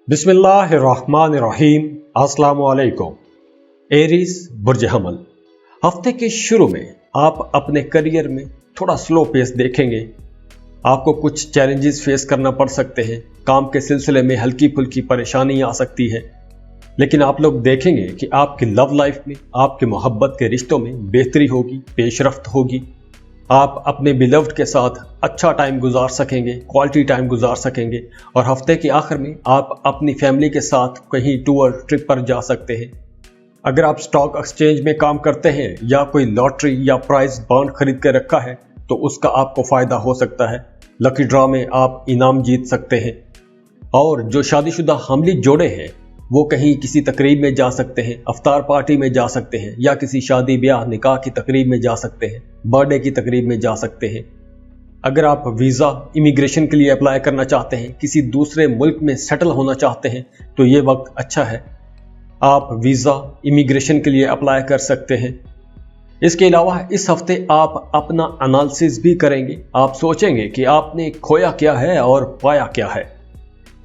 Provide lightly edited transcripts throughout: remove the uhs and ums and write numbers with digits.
बिस्मिल्लाहिर्रहमानिर्रहीम। अस्सलामु अलैकुम। एरीज बुर्ज हमल। हफ्ते के शुरू में आप अपने करियर में थोड़ा स्लो पेस देखेंगे। आपको कुछ चैलेंजेस फेस करना पड़ सकते हैं। काम के सिलसिले में हल्की फुल्की परेशानी आ सकती है, लेकिन आप लोग देखेंगे कि आपकी लव लाइफ में, आपके मोहब्बत के रिश्तों में बेहतरी होगी, पेशरफ्त होगी। आप अपने बिलव्ड के साथ अच्छा टाइम गुजार सकेंगे, क्वालिटी टाइम गुजार सकेंगे, और हफ्ते के आखिर में आप अपनी फैमिली के साथ कहीं टूर ट्रिप पर जा सकते हैं। अगर आप स्टॉक एक्सचेंज में काम करते हैं या कोई लॉटरी या प्राइज बॉन्ड खरीद कर रखा है तो उसका आपको फ़ायदा हो सकता है। लकी ड्रॉ में आप इनाम जीत सकते हैं। और जो शादीशुदा हमली जोड़े हैं वो कहीं किसी तकरीब में जा सकते हैं, अफ्तार पार्टी में जा सकते हैं, या किसी शादी ब्याह निकाह की तकरीब में जा सकते हैं, बर्थडे की तकरीब में जा सकते हैं। अगर आप वीज़ा इमिग्रेशन के लिए अप्लाई करना चाहते हैं, किसी दूसरे मुल्क में सेटल होना चाहते हैं, तो ये वक्त अच्छा है। आप वीज़ा इमिग्रेशन के लिए अप्लाई कर सकते हैं। इसके अलावा इस हफ्ते आप अपना एनालिसिस भी करेंगे। आप सोचेंगे कि आपने खोया क्या है और पाया क्या है।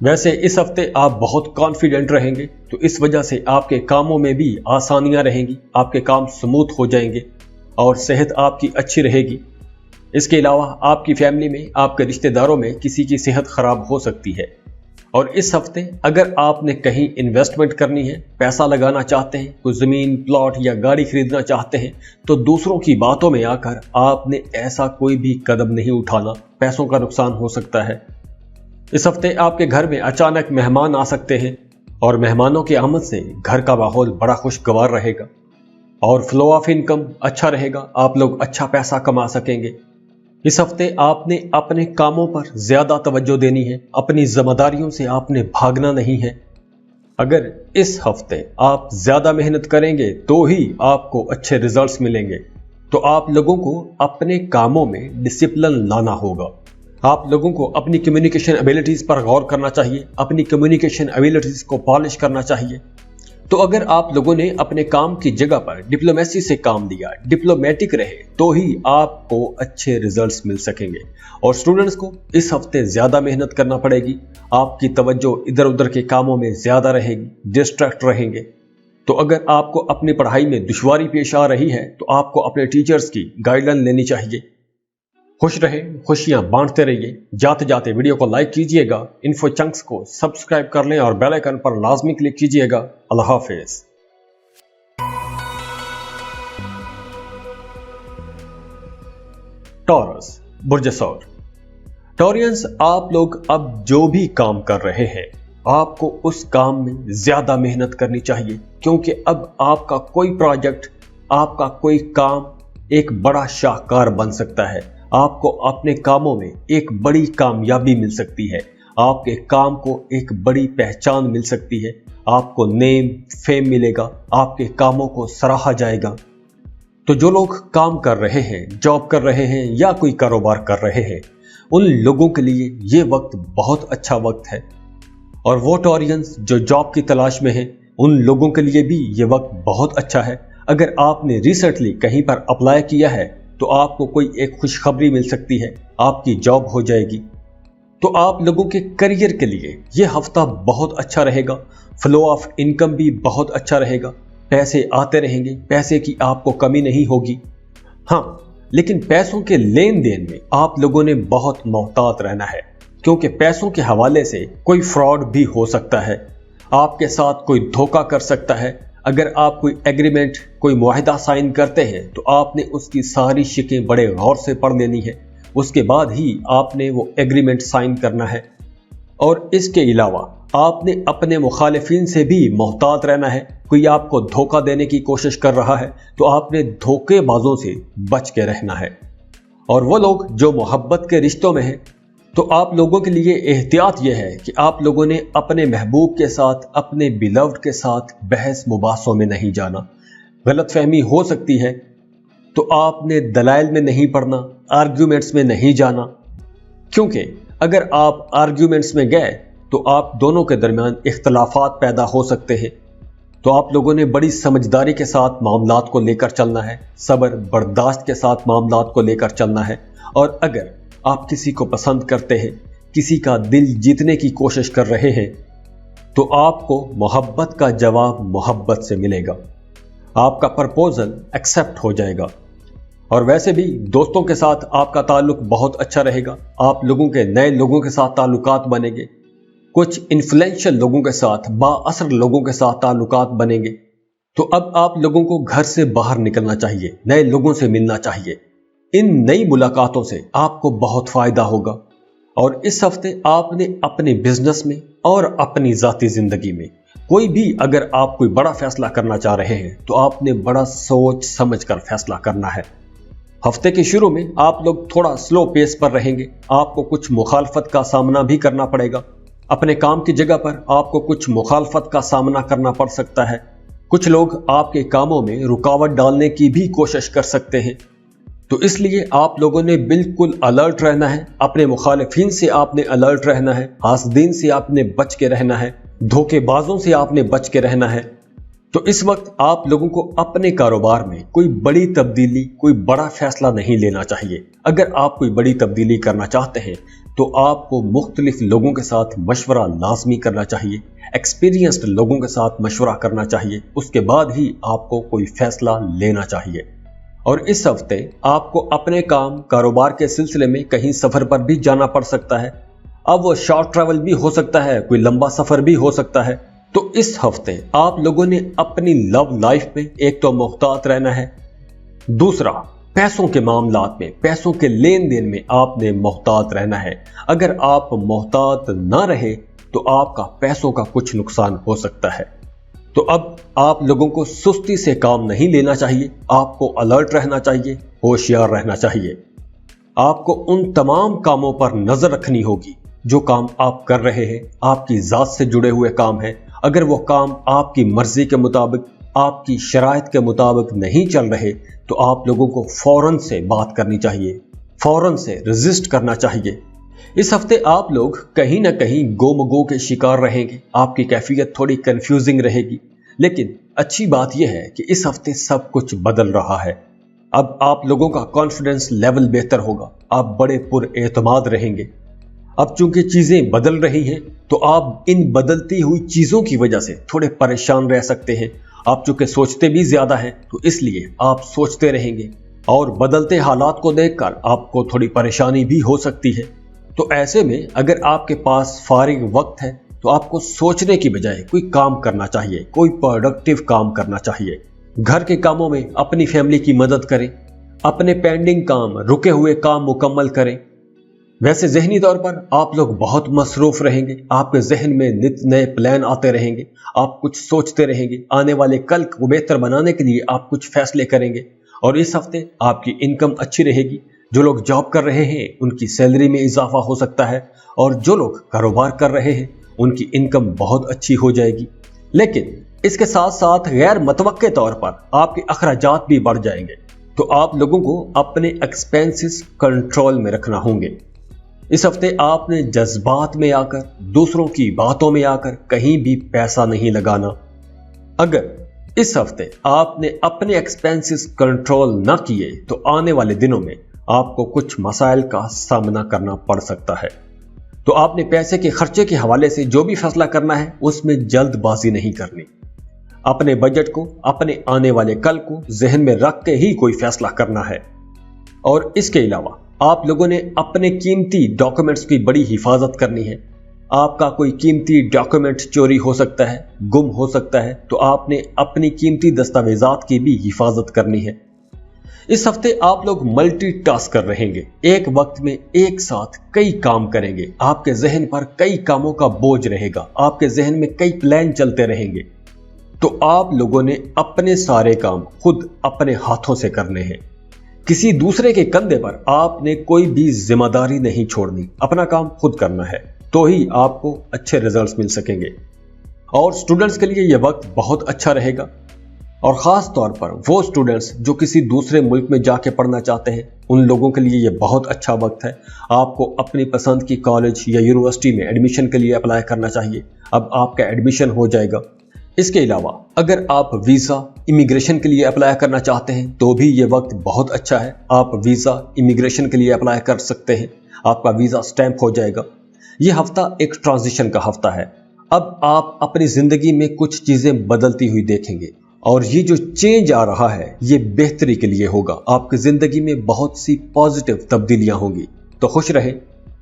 वैसे इस हफ्ते आप बहुत कॉन्फिडेंट रहेंगे, तो इस वजह से आपके कामों में भी आसानियां रहेंगी, आपके काम स्मूथ हो जाएंगे और सेहत आपकी अच्छी रहेगी। इसके अलावा आपकी फैमिली में, आपके रिश्तेदारों में किसी की सेहत खराब हो सकती है। और इस हफ्ते अगर आपने कहीं इन्वेस्टमेंट करनी है, पैसा लगाना चाहते हैं, कोई ज़मीन, प्लॉट या गाड़ी खरीदना चाहते हैं, तो दूसरों की बातों में आकर आपने ऐसा कोई भी कदम नहीं उठाना, पैसों का नुकसान हो सकता है। इस हफ्ते आपके घर में अचानक मेहमान आ सकते हैं और मेहमानों की आमद से घर का माहौल बड़ा खुशगवार रहेगा और फ्लो ऑफ इनकम अच्छा रहेगा। आप लोग अच्छा पैसा कमा सकेंगे। इस हफ्ते आपने अपने कामों पर ज्यादा तवज्जो देनी है, अपनी जिम्मेदारियों से आपने भागना नहीं है। अगर इस हफ्ते आप ज्यादा मेहनत करेंगे तो ही आपको अच्छे रिजल्ट्स मिलेंगे। तो आप लोगों को अपने कामों में डिसिप्लिन लाना होगा। आप लोगों को अपनी कम्युनिकेशन एबिलिटीज पर गौर करना चाहिए, अपनी कम्युनिकेशन एबिलिटीज को पॉलिश करना चाहिए। तो अगर आप लोगों ने अपने काम की जगह पर डिप्लोमेसी से काम लिया, डिप्लोमेटिक रहे, तो ही आपको अच्छे रिजल्ट्स मिल सकेंगे। और स्टूडेंट्स को इस हफ्ते ज्यादा मेहनत करना पड़ेगी। आपकी तवज्जो इधर उधर के कामों में ज्यादा रहेगी, डिस्ट्रैक्ट रहेंगे। तो अगर आपको अपनी पढ़ाई में दुश्वारी पेश आ रही है तो आपको अपने टीचर्स की गाइडलाइन लेनी चाहिए। खुश रहें, खुशियां बांटते रहिए। जाते जाते वीडियो को लाइक कीजिएगा, इन्फो चंक्स को सब्सक्राइब कर लें और बेल आइकन पर लाजमी क्लिक कीजिएगा। अल्लाह हाफिज। टॉरस बुर्ज सौर। टॉरियंस, आप लोग अब जो भी काम कर रहे हैं आपको उस काम में ज्यादा मेहनत करनी चाहिए, क्योंकि अब आपका कोई प्रोजेक्ट, आपका कोई काम एक बड़ा शाहकार बन सकता है। आपको अपने कामों में एक बड़ी कामयाबी मिल सकती है, आपके काम को एक बड़ी पहचान मिल सकती है, आपको नेम फेम मिलेगा, आपके कामों को सराहा जाएगा। तो जो लोग काम कर रहे हैं, जॉब कर रहे हैं या कोई कारोबार कर रहे हैं, उन लोगों के लिए ये वक्त बहुत अच्छा वक्त है। और वो टॉरियंस जो जॉब की तलाश में हैं, उन लोगों के लिए भी ये वक्त बहुत अच्छा है। अगर आपने रिसेंटली कहीं पर अप्लाई किया है तो आपको कोई एक खुशखबरी मिल सकती है, आपकी जॉब हो जाएगी। तो आप लोगों के करियर के लिए ये हफ्ता बहुत अच्छा रहेगा। फ्लो ऑफ इनकम भी बहुत अच्छा रहेगा, पैसे आते रहेंगे, पैसे की आपको कमी नहीं होगी। हाँ, लेकिन पैसों के लेन देन में आप लोगों ने बहुत मोहतात रहना है, क्योंकि पैसों के हवाले से कोई फ्रॉड भी हो सकता है। आपके साथ कोई धोखा कर सकता है। अगर आप कोई एग्रीमेंट, कोई मुआहिदा साइन करते हैं तो आपने उसकी सारी शिकें बड़े गौर से पढ़ लेनी है, उसके बाद ही आपने वो एग्रीमेंट साइन करना है। और इसके अलावा आपने अपने मुखालिफिन से भी मोहतात रहना है। कोई आपको धोखा देने की कोशिश कर रहा है तो आपने धोखेबाजों से बच के रहना है। और वो लोग जो मोहब्बत के रिश्तों में हैं, तो आप लोगों के लिए एहतियात यह है कि आप लोगों ने अपने महबूब के साथ, अपने बिलव्ड के साथ बहस मुबासों में नहीं जाना। गलतफहमी हो सकती है तो आपने दलाइल में नहीं पड़ना, आर्ग्यूमेंट्स में नहीं जाना, क्योंकि अगर आप आर्ग्यूमेंट्स में गए तो आप दोनों के दरमियान इख्तलाफात पैदा हो सकते हैं। तो आप लोगों ने बड़ी समझदारी के साथ मामलात को लेकर चलना है, सब्र बर्दाश्त के साथ मामलात को लेकर चलना है। और अगर आप किसी को पसंद करते हैं, किसी का दिल जीतने की कोशिश कर रहे हैं, तो आपको मोहब्बत का जवाब मोहब्बत से मिलेगा, आपका प्रपोजल एक्सेप्ट हो जाएगा। और वैसे भी दोस्तों के साथ आपका ताल्लुक बहुत अच्छा रहेगा, आप लोगों के नए लोगों के साथ ताल्लुकात बनेंगे, कुछ इन्फ्लुएंशियल लोगों के साथ, बाअसर लोगों के साथ ताल्लुकात बनेंगे। तो अब आप लोगों को घर से बाहर निकलना चाहिए, नए लोगों से मिलना चाहिए। इन नई मुलाकातों से आपको बहुत फायदा होगा। और इस हफ्ते आपने अपने बिजनेस में और अपनी जाती जिंदगी में कोई भी अगर आप कोई बड़ा फैसला करना चाह रहे हैं तो आपने बड़ा सोच समझकर फैसला करना है। हफ्ते के शुरू में आप लोग थोड़ा स्लो पेस पर रहेंगे, आपको कुछ मुखालफत का सामना भी करना पड़ेगा। अपने काम की जगह पर आपको कुछ मुखालफत का सामना करना पड़ सकता है। कुछ लोग आपके कामों में रुकावट डालने की भी कोशिश कर सकते हैं। तो इसलिए आप लोगों ने बिल्कुल अलर्ट रहना है, अपने मुखालिफिन से आपने अलर्ट रहना है, हासदीन से आपने बच के रहना है, धोखेबाजों से आपने बच के रहना है। तो इस वक्त आप लोगों को अपने कारोबार में कोई बड़ी तब्दीली, कोई बड़ा फैसला नहीं लेना चाहिए। अगर आप कोई बड़ी तब्दीली करना चाहते हैं तो आपको मुख्तलिफ लोगों के साथ मशवरा लाजमी करना चाहिए, एक्सपीरियंस्ड लोगों के साथ मशवरा करना चाहिए, उसके बाद ही आपको कोई फैसला लेना चाहिए। और इस हफ्ते आपको अपने काम कारोबार के सिलसिले में कहीं सफर पर भी जाना पड़ सकता है। अब वो शॉर्ट ट्रैवल भी हो सकता है, कोई लंबा सफर भी हो सकता है। तो इस हफ्ते आप लोगों ने अपनी लव लाइफ में एक तो मुहतात रहना है, दूसरा पैसों के मामलात में, पैसों के लेन देन में आपने मुहतात रहना है। अगर आप मुहतात ना रहे तो आपका पैसों का कुछ नुकसान हो सकता है। तो अब आप लोगों को सुस्ती से काम नहीं लेना चाहिए, आपको अलर्ट रहना चाहिए, होशियार रहना चाहिए। आपको उन तमाम कामों पर नजर रखनी होगी जो काम आप कर रहे हैं, आपकी जात से जुड़े हुए काम हैं। अगर वो काम आपकी मर्जी के मुताबिक, आपकी शराइत के मुताबिक नहीं चल रहे तो आप लोगों को फौरन से बात करनी चाहिए, फौरन से रेजिस्ट करना चाहिए। इस हफ्ते आप लोग कहीं ना कहीं गोमगो के शिकार रहेंगे, आपकी कैफियत थोड़ी कंफ्यूजिंग रहेगी। लेकिन अच्छी बात यह है कि इस हफ्ते सब कुछ बदल रहा है। अब आप लोगों का कॉन्फिडेंस लेवल बेहतर होगा, आप बड़े पुरएतमाद रहेंगे। अब चूंकि चीजें बदल रही हैं तो आप इन बदलती हुई चीजों की वजह से थोड़े परेशान रह सकते हैं। आप चूंकि सोचते भी ज्यादा हैं तो इसलिए आप सोचते रहेंगे और बदलते हालात को देखकर आपको थोड़ी परेशानी भी हो सकती है। तो ऐसे में अगर आपके पास फारिग वक्त है तो आपको सोचने की बजाय कोई काम करना चाहिए, कोई प्रोडक्टिव काम करना चाहिए। घर के कामों में अपनी फैमिली की मदद करें, अपने पेंडिंग काम, रुके हुए काम मुकम्मल करें। वैसे ज़हनी तौर पर आप लोग बहुत मसरूफ रहेंगे, आपके जहन में नित नए प्लान आते रहेंगे, आप कुछ सोचते रहेंगे, आने वाले कल को बेहतर बनाने के लिए आप कुछ फैसले करेंगे। और इस हफ्ते आपकी इनकम अच्छी रहेगी। जो लोग जॉब कर रहे हैं उनकी सैलरी में इजाफा हो सकता है, और जो लोग कारोबार कर रहे हैं उनकी इनकम बहुत अच्छी हो जाएगी। लेकिन इसके साथ साथ गैर मतवक्के तौर पर आपके अखराजात भी बढ़ जाएंगे। तो आप लोगों को अपने एक्सपेंसेस कंट्रोल में रखना होंगे। इस हफ्ते आपने जज्बात में आकर, दूसरों की बातों में आकर कहीं भी पैसा नहीं लगाना। अगर इस हफ्ते आपने अपने एक्सपेंसेस कंट्रोल ना किए तो आने वाले दिनों में आपको कुछ मसाइल का सामना करना पड़ सकता है। तो आपने पैसे के खर्चे के हवाले से जो भी फैसला करना है उसमें जल्दबाजी नहीं करनी। अपने बजट को, अपने आने वाले कल को जहन में रख के ही कोई फैसला करना है। और इसके अलावा आप लोगों ने अपने कीमती डॉक्यूमेंट्स की बड़ी हिफाजत करनी है। आपका कोई कीमती डॉक्यूमेंट चोरी हो सकता है, गुम हो सकता है, तो आपने अपनी कीमती दस्तावेजात की भी हिफाजत करनी है। इस हफ्ते आप लोग मल्टीटास्कर रहेंगे, एक वक्त में एक साथ कई काम करेंगे। आपके जहन पर कई कामों का बोझ रहेगा, आपके जहन में कई प्लान चलते रहेंगे। तो आप लोगों ने अपने सारे काम खुद अपने हाथों से करने हैं। किसी दूसरे के कंधे पर आपने कोई भी जिम्मेदारी नहीं छोड़नी, अपना काम खुद करना है, तो ही आपको अच्छे रिजल्ट्स मिल सकेंगे। और स्टूडेंट्स के लिए यह वक्त बहुत अच्छा रहेगा, और ख़ास तौर पर वो स्टूडेंट्स जो किसी दूसरे मुल्क में जाके पढ़ना चाहते हैं उन लोगों के लिए यह बहुत अच्छा वक्त है। आपको अपनी पसंद की कॉलेज या यूनिवर्सिटी में एडमिशन के लिए अप्लाई करना चाहिए। अब आपका एडमिशन हो जाएगा। इसके अलावा अगर आप वीज़ा इमिग्रेशन के लिए अप्लाई करना चाहते हैं तो भी ये वक्त बहुत अच्छा है। आप वीज़ा इमिग्रेशन के लिए अप्लाई कर सकते हैं, आपका वीज़ा स्टैंप हो जाएगा। ये हफ्ता एक ट्रांजिशन का हफ्ता है। अब आप अपनी जिंदगी में कुछ चीजें बदलती हुई देखेंगे और ये जो चेंज आ रहा है ये बेहतरी के लिए होगा। आपकी जिंदगी में बहुत सी पॉजिटिव तब्दीलियां होंगी। तो खुश रहें,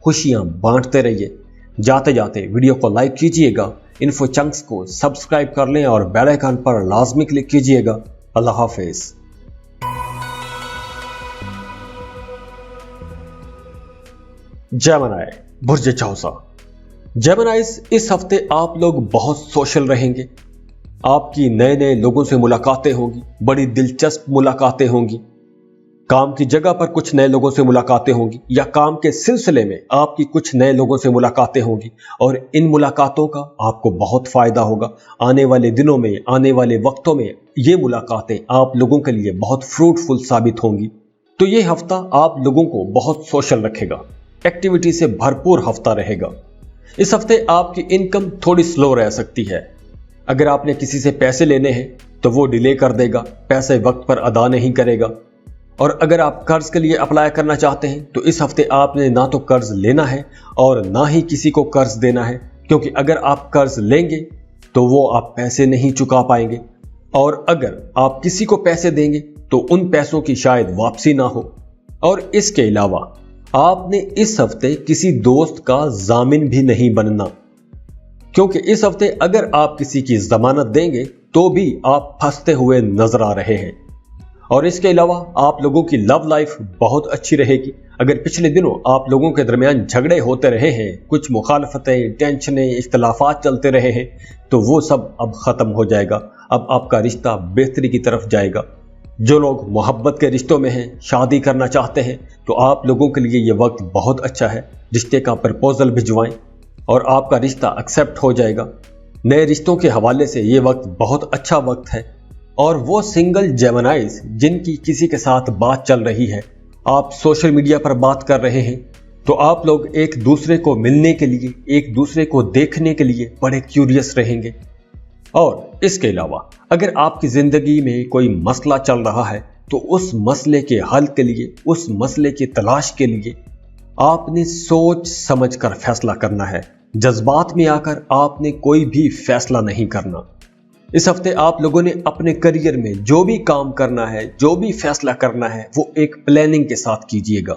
खुशियां बांटते रहिए। जाते जाते वीडियो को लाइक कीजिएगा, इन्फो चंक्स को सब्सक्राइब कर लें और बेल आइकन पर लाजमी क्लिक कीजिएगा। अल्लाह हाफिज। जेमिनी बुर्ज चौसा। जेमिनीज, इस हफ्ते आप लोग बहुत सोशल रहेंगे। आपकी नए नए लोगों से मुलाकातें होंगी, बड़ी दिलचस्प मुलाकातें होंगी। काम की जगह पर कुछ नए लोगों से मुलाकातें होंगी या काम के सिलसिले में आपकी कुछ नए लोगों से मुलाकातें होंगी और इन मुलाकातों का आपको बहुत फायदा होगा। आने वाले दिनों में, आने वाले वक्तों में ये मुलाकातें आप लोगों के लिए बहुत फ्रूटफुल साबित होंगी। तो ये हफ्ता आप लोगों को बहुत सोशल रखेगा, एक्टिविटी से भरपूर हफ्ता रहेगा। इस हफ्ते आपकी इनकम थोड़ी स्लो रह सकती है। अगर आपने किसी से पैसे लेने हैं तो वो डिले कर देगा, पैसे वक्त पर अदा नहीं करेगा। और अगर आप कर्ज के लिए अप्लाई करना चाहते हैं तो इस हफ्ते आपने ना तो कर्ज लेना है और ना ही किसी को कर्ज देना है, क्योंकि अगर आप कर्ज लेंगे तो वो आप पैसे नहीं चुका पाएंगे और अगर आप किसी को पैसे देंगे तो उन पैसों की शायद वापसी ना हो। और इसके अलावा आपने इस हफ्ते किसी दोस्त का जामिन भी नहीं बनना, क्योंकि इस हफ्ते अगर आप किसी की जमानत देंगे तो भी आप फंसते हुए नजर आ रहे हैं। और इसके अलावा आप लोगों की लव लाइफ बहुत अच्छी रहेगी। अगर पिछले दिनों आप लोगों के दरमियान झगड़े होते रहे हैं, कुछ मुखालफतें, टेंशनें, इख्तलाफात चलते रहे हैं, तो वो सब अब खत्म हो जाएगा। अब आपका रिश्ता बेहतरी की तरफ जाएगा। जो लोग मोहब्बत के रिश्तों में हैं, शादी करना चाहते हैं, तो आप लोगों के लिए ये वक्त बहुत अच्छा है। रिश्ते का प्रपोजल भिजवाएं और आपका रिश्ता एक्सेप्ट हो जाएगा। नए रिश्तों के हवाले से ये वक्त बहुत अच्छा वक्त है। और वो सिंगल जेमिनीज जिनकी किसी के साथ बात चल रही है, आप सोशल मीडिया पर बात कर रहे हैं, तो आप लोग एक दूसरे को मिलने के लिए, एक दूसरे को देखने के लिए बड़े क्यूरियस रहेंगे। और इसके अलावा अगर आपकी जिंदगी में कोई मसला चल रहा है तो उस मसले के हल के लिए, उस मसले की तलाश के लिए आपने सोच समझ कर फैसला करना है। जज्बात में आकर आपने कोई भी फैसला नहीं करना। इस हफ्ते आप लोगों ने अपने करियर में जो भी काम करना है, जो भी फैसला करना है, वो एक प्लानिंग के साथ कीजिएगा।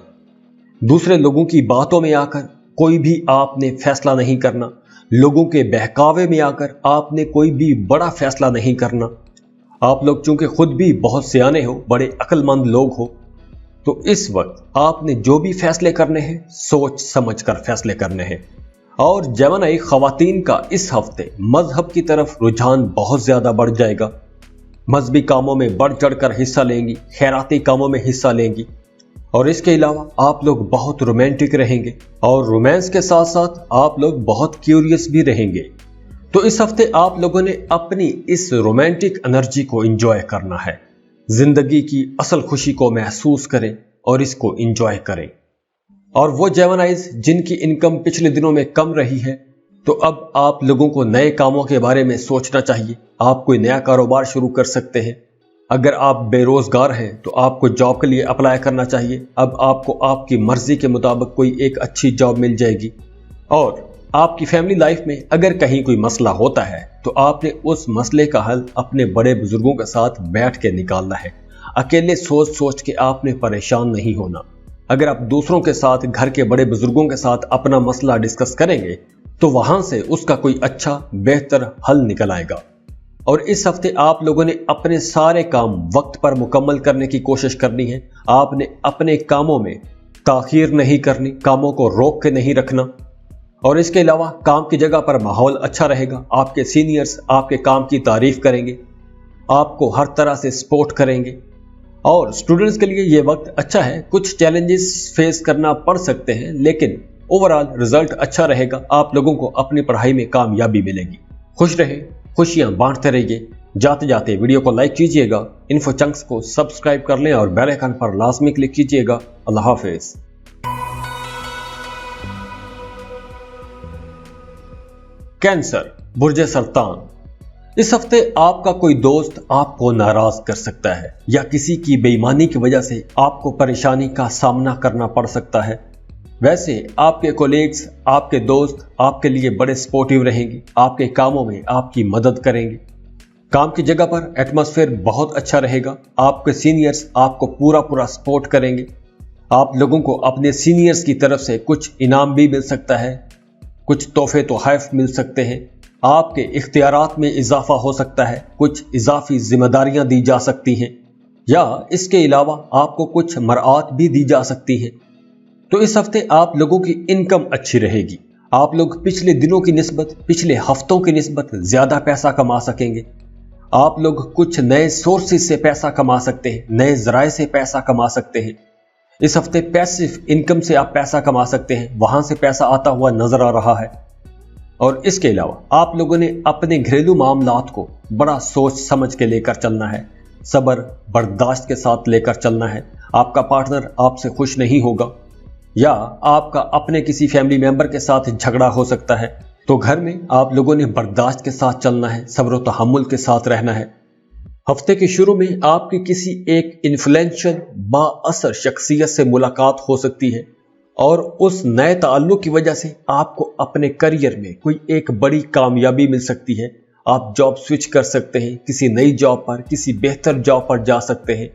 दूसरे लोगों की बातों में आकर कोई भी आपने फैसला नहीं करना। लोगों के बहकावे में आकर आपने कोई भी बड़ा फैसला नहीं करना। आप लोग चूंकि खुद भी बहुत सियाने हो, बड़े अक्लमंद लोग हो, तो इस वक्त आपने जो भी फैसले करने हैं सोच समझ कर फैसले करने हैं। और जेमिनी खवातीन का इस हफ्ते मजहब की तरफ रुझान बहुत ज्यादा बढ़ जाएगा। मजहबी कामों में बढ़ चढ़कर हिस्सा लेंगी, खैराती कामों में हिस्सा लेंगी। और इसके अलावा आप लोग बहुत रोमांटिक रहेंगे और रोमांस के साथ साथ आप लोग बहुत क्यूरियस भी रहेंगे। तो इस हफ्ते आप लोगों ने अपनी इस रोमांटिक एनर्जी को एंजॉय करना है। जिंदगी की असल खुशी को महसूस करें और इसको एंजॉय करें। और वो जेमिनीज जिनकी इनकम पिछले दिनों में कम रही है, तो अब आप लोगों को नए कामों के बारे में सोचना चाहिए। आप कोई नया कारोबार शुरू कर सकते हैं। अगर आप बेरोजगार हैं तो आपको जॉब के लिए अप्लाई करना चाहिए। अब आपको आपकी मर्जी के मुताबिक कोई एक अच्छी जॉब मिल जाएगी। और आपकी फैमिली लाइफ में अगर कहीं कोई मसला होता है तो आपने उस मसले का हल अपने बड़े बुजुर्गों के साथ बैठ के निकालना है। अकेले सोच सोच के आपने परेशान नहीं होना। अगर आप दूसरों के साथ, घर के बड़े बुजुर्गों के साथ अपना मसला डिस्कस करेंगे तो वहां से उसका कोई अच्छा बेहतर हल निकल आएगा। और इस हफ्ते आप लोगों ने अपने सारे काम वक्त पर मुकम्मल करने की कोशिश करनी है। आपने अपने कामों में ताखीर नहीं करनी, कामों को रोक के नहीं रखना। और इसके अलावा काम की जगह पर माहौल अच्छा रहेगा। आपके सीनियर्स आपके काम की तारीफ करेंगे, आपको हर तरह से सपोर्ट करेंगे। और स्टूडेंट्स के लिए ये वक्त अच्छा है। कुछ चैलेंजेस फेस करना पड़ सकते हैं, लेकिन ओवरऑल रिजल्ट अच्छा रहेगा। आप लोगों को अपनी पढ़ाई में कामयाबी मिलेगी। खुश रहें, खुशियां बांटते रहिए। जाते जाते वीडियो को लाइक कीजिएगा, इन्फो चंक्स को सब्सक्राइब कर लें और बेल आइकन पर लाजमी क्लिक कीजिएगा। अल्लाह हाफिज। कैंसर बुर्ज सरतान। इस हफ्ते आपका कोई दोस्त आपको नाराज कर सकता है या किसी की बेईमानी की वजह से आपको परेशानी का सामना करना पड़ सकता है। वैसे आपके कोलीग्स, आपके दोस्त आपके लिए बड़े सपोर्टिव रहेंगे, आपके कामों में आपकी मदद करेंगे। काम की जगह पर एटमॉस्फेयर बहुत अच्छा रहेगा। आपके सीनियर्स आपको पूरा सपोर्ट करेंगे। आप लोगों को अपने सीनियर्स की तरफ से कुछ इनाम भी मिल सकता है, कुछ तोहफे तोहफ़ मिल सकते हैं। आपके इख्तियारात में इजाफा हो सकता है, कुछ इजाफी जिम्मेदारियां दी जा सकती हैं, या इसके अलावा आपको कुछ मराआत भी दी जा सकती हैं। तो इस हफ्ते आप लोगों की इनकम अच्छी रहेगी। आप लोग पिछले दिनों की निस्बत, पिछले हफ्तों की निस्बत ज्यादा पैसा कमा सकेंगे। आप लोग कुछ नए सोर्सेज से पैसा कमा सकते हैं, नए जराए से पैसा कमा सकते हैं। इस हफ्ते पैसिव इनकम से आप पैसा कमा सकते हैं, वहां से पैसा आता हुआ नजर आ रहा है। और इसके अलावा आप लोगों ने अपने घरेलू मामलात को बड़ा सोच समझ के लेकर चलना है, सब्र बर्दाश्त के साथ लेकर चलना है। आपका पार्टनर आपसे खुश नहीं होगा, या आपका अपने किसी फैमिली मेंबर के साथ झगड़ा हो सकता है, तो घर में आप लोगों ने बर्दाश्त के साथ चलना है, सब्र व तहम्मुल के साथ रहना है। हफ्ते के शुरू में आपकी किसी एक इन्फ्लुएंशियल बाअसर शख्सियत से मुलाकात हो सकती है, और उस नए ताल्लुक की वजह से आपको अपने करियर में कोई एक बड़ी कामयाबी मिल सकती है। आप जॉब स्विच कर सकते हैं, किसी नई जॉब पर, किसी बेहतर जॉब पर जा सकते हैं।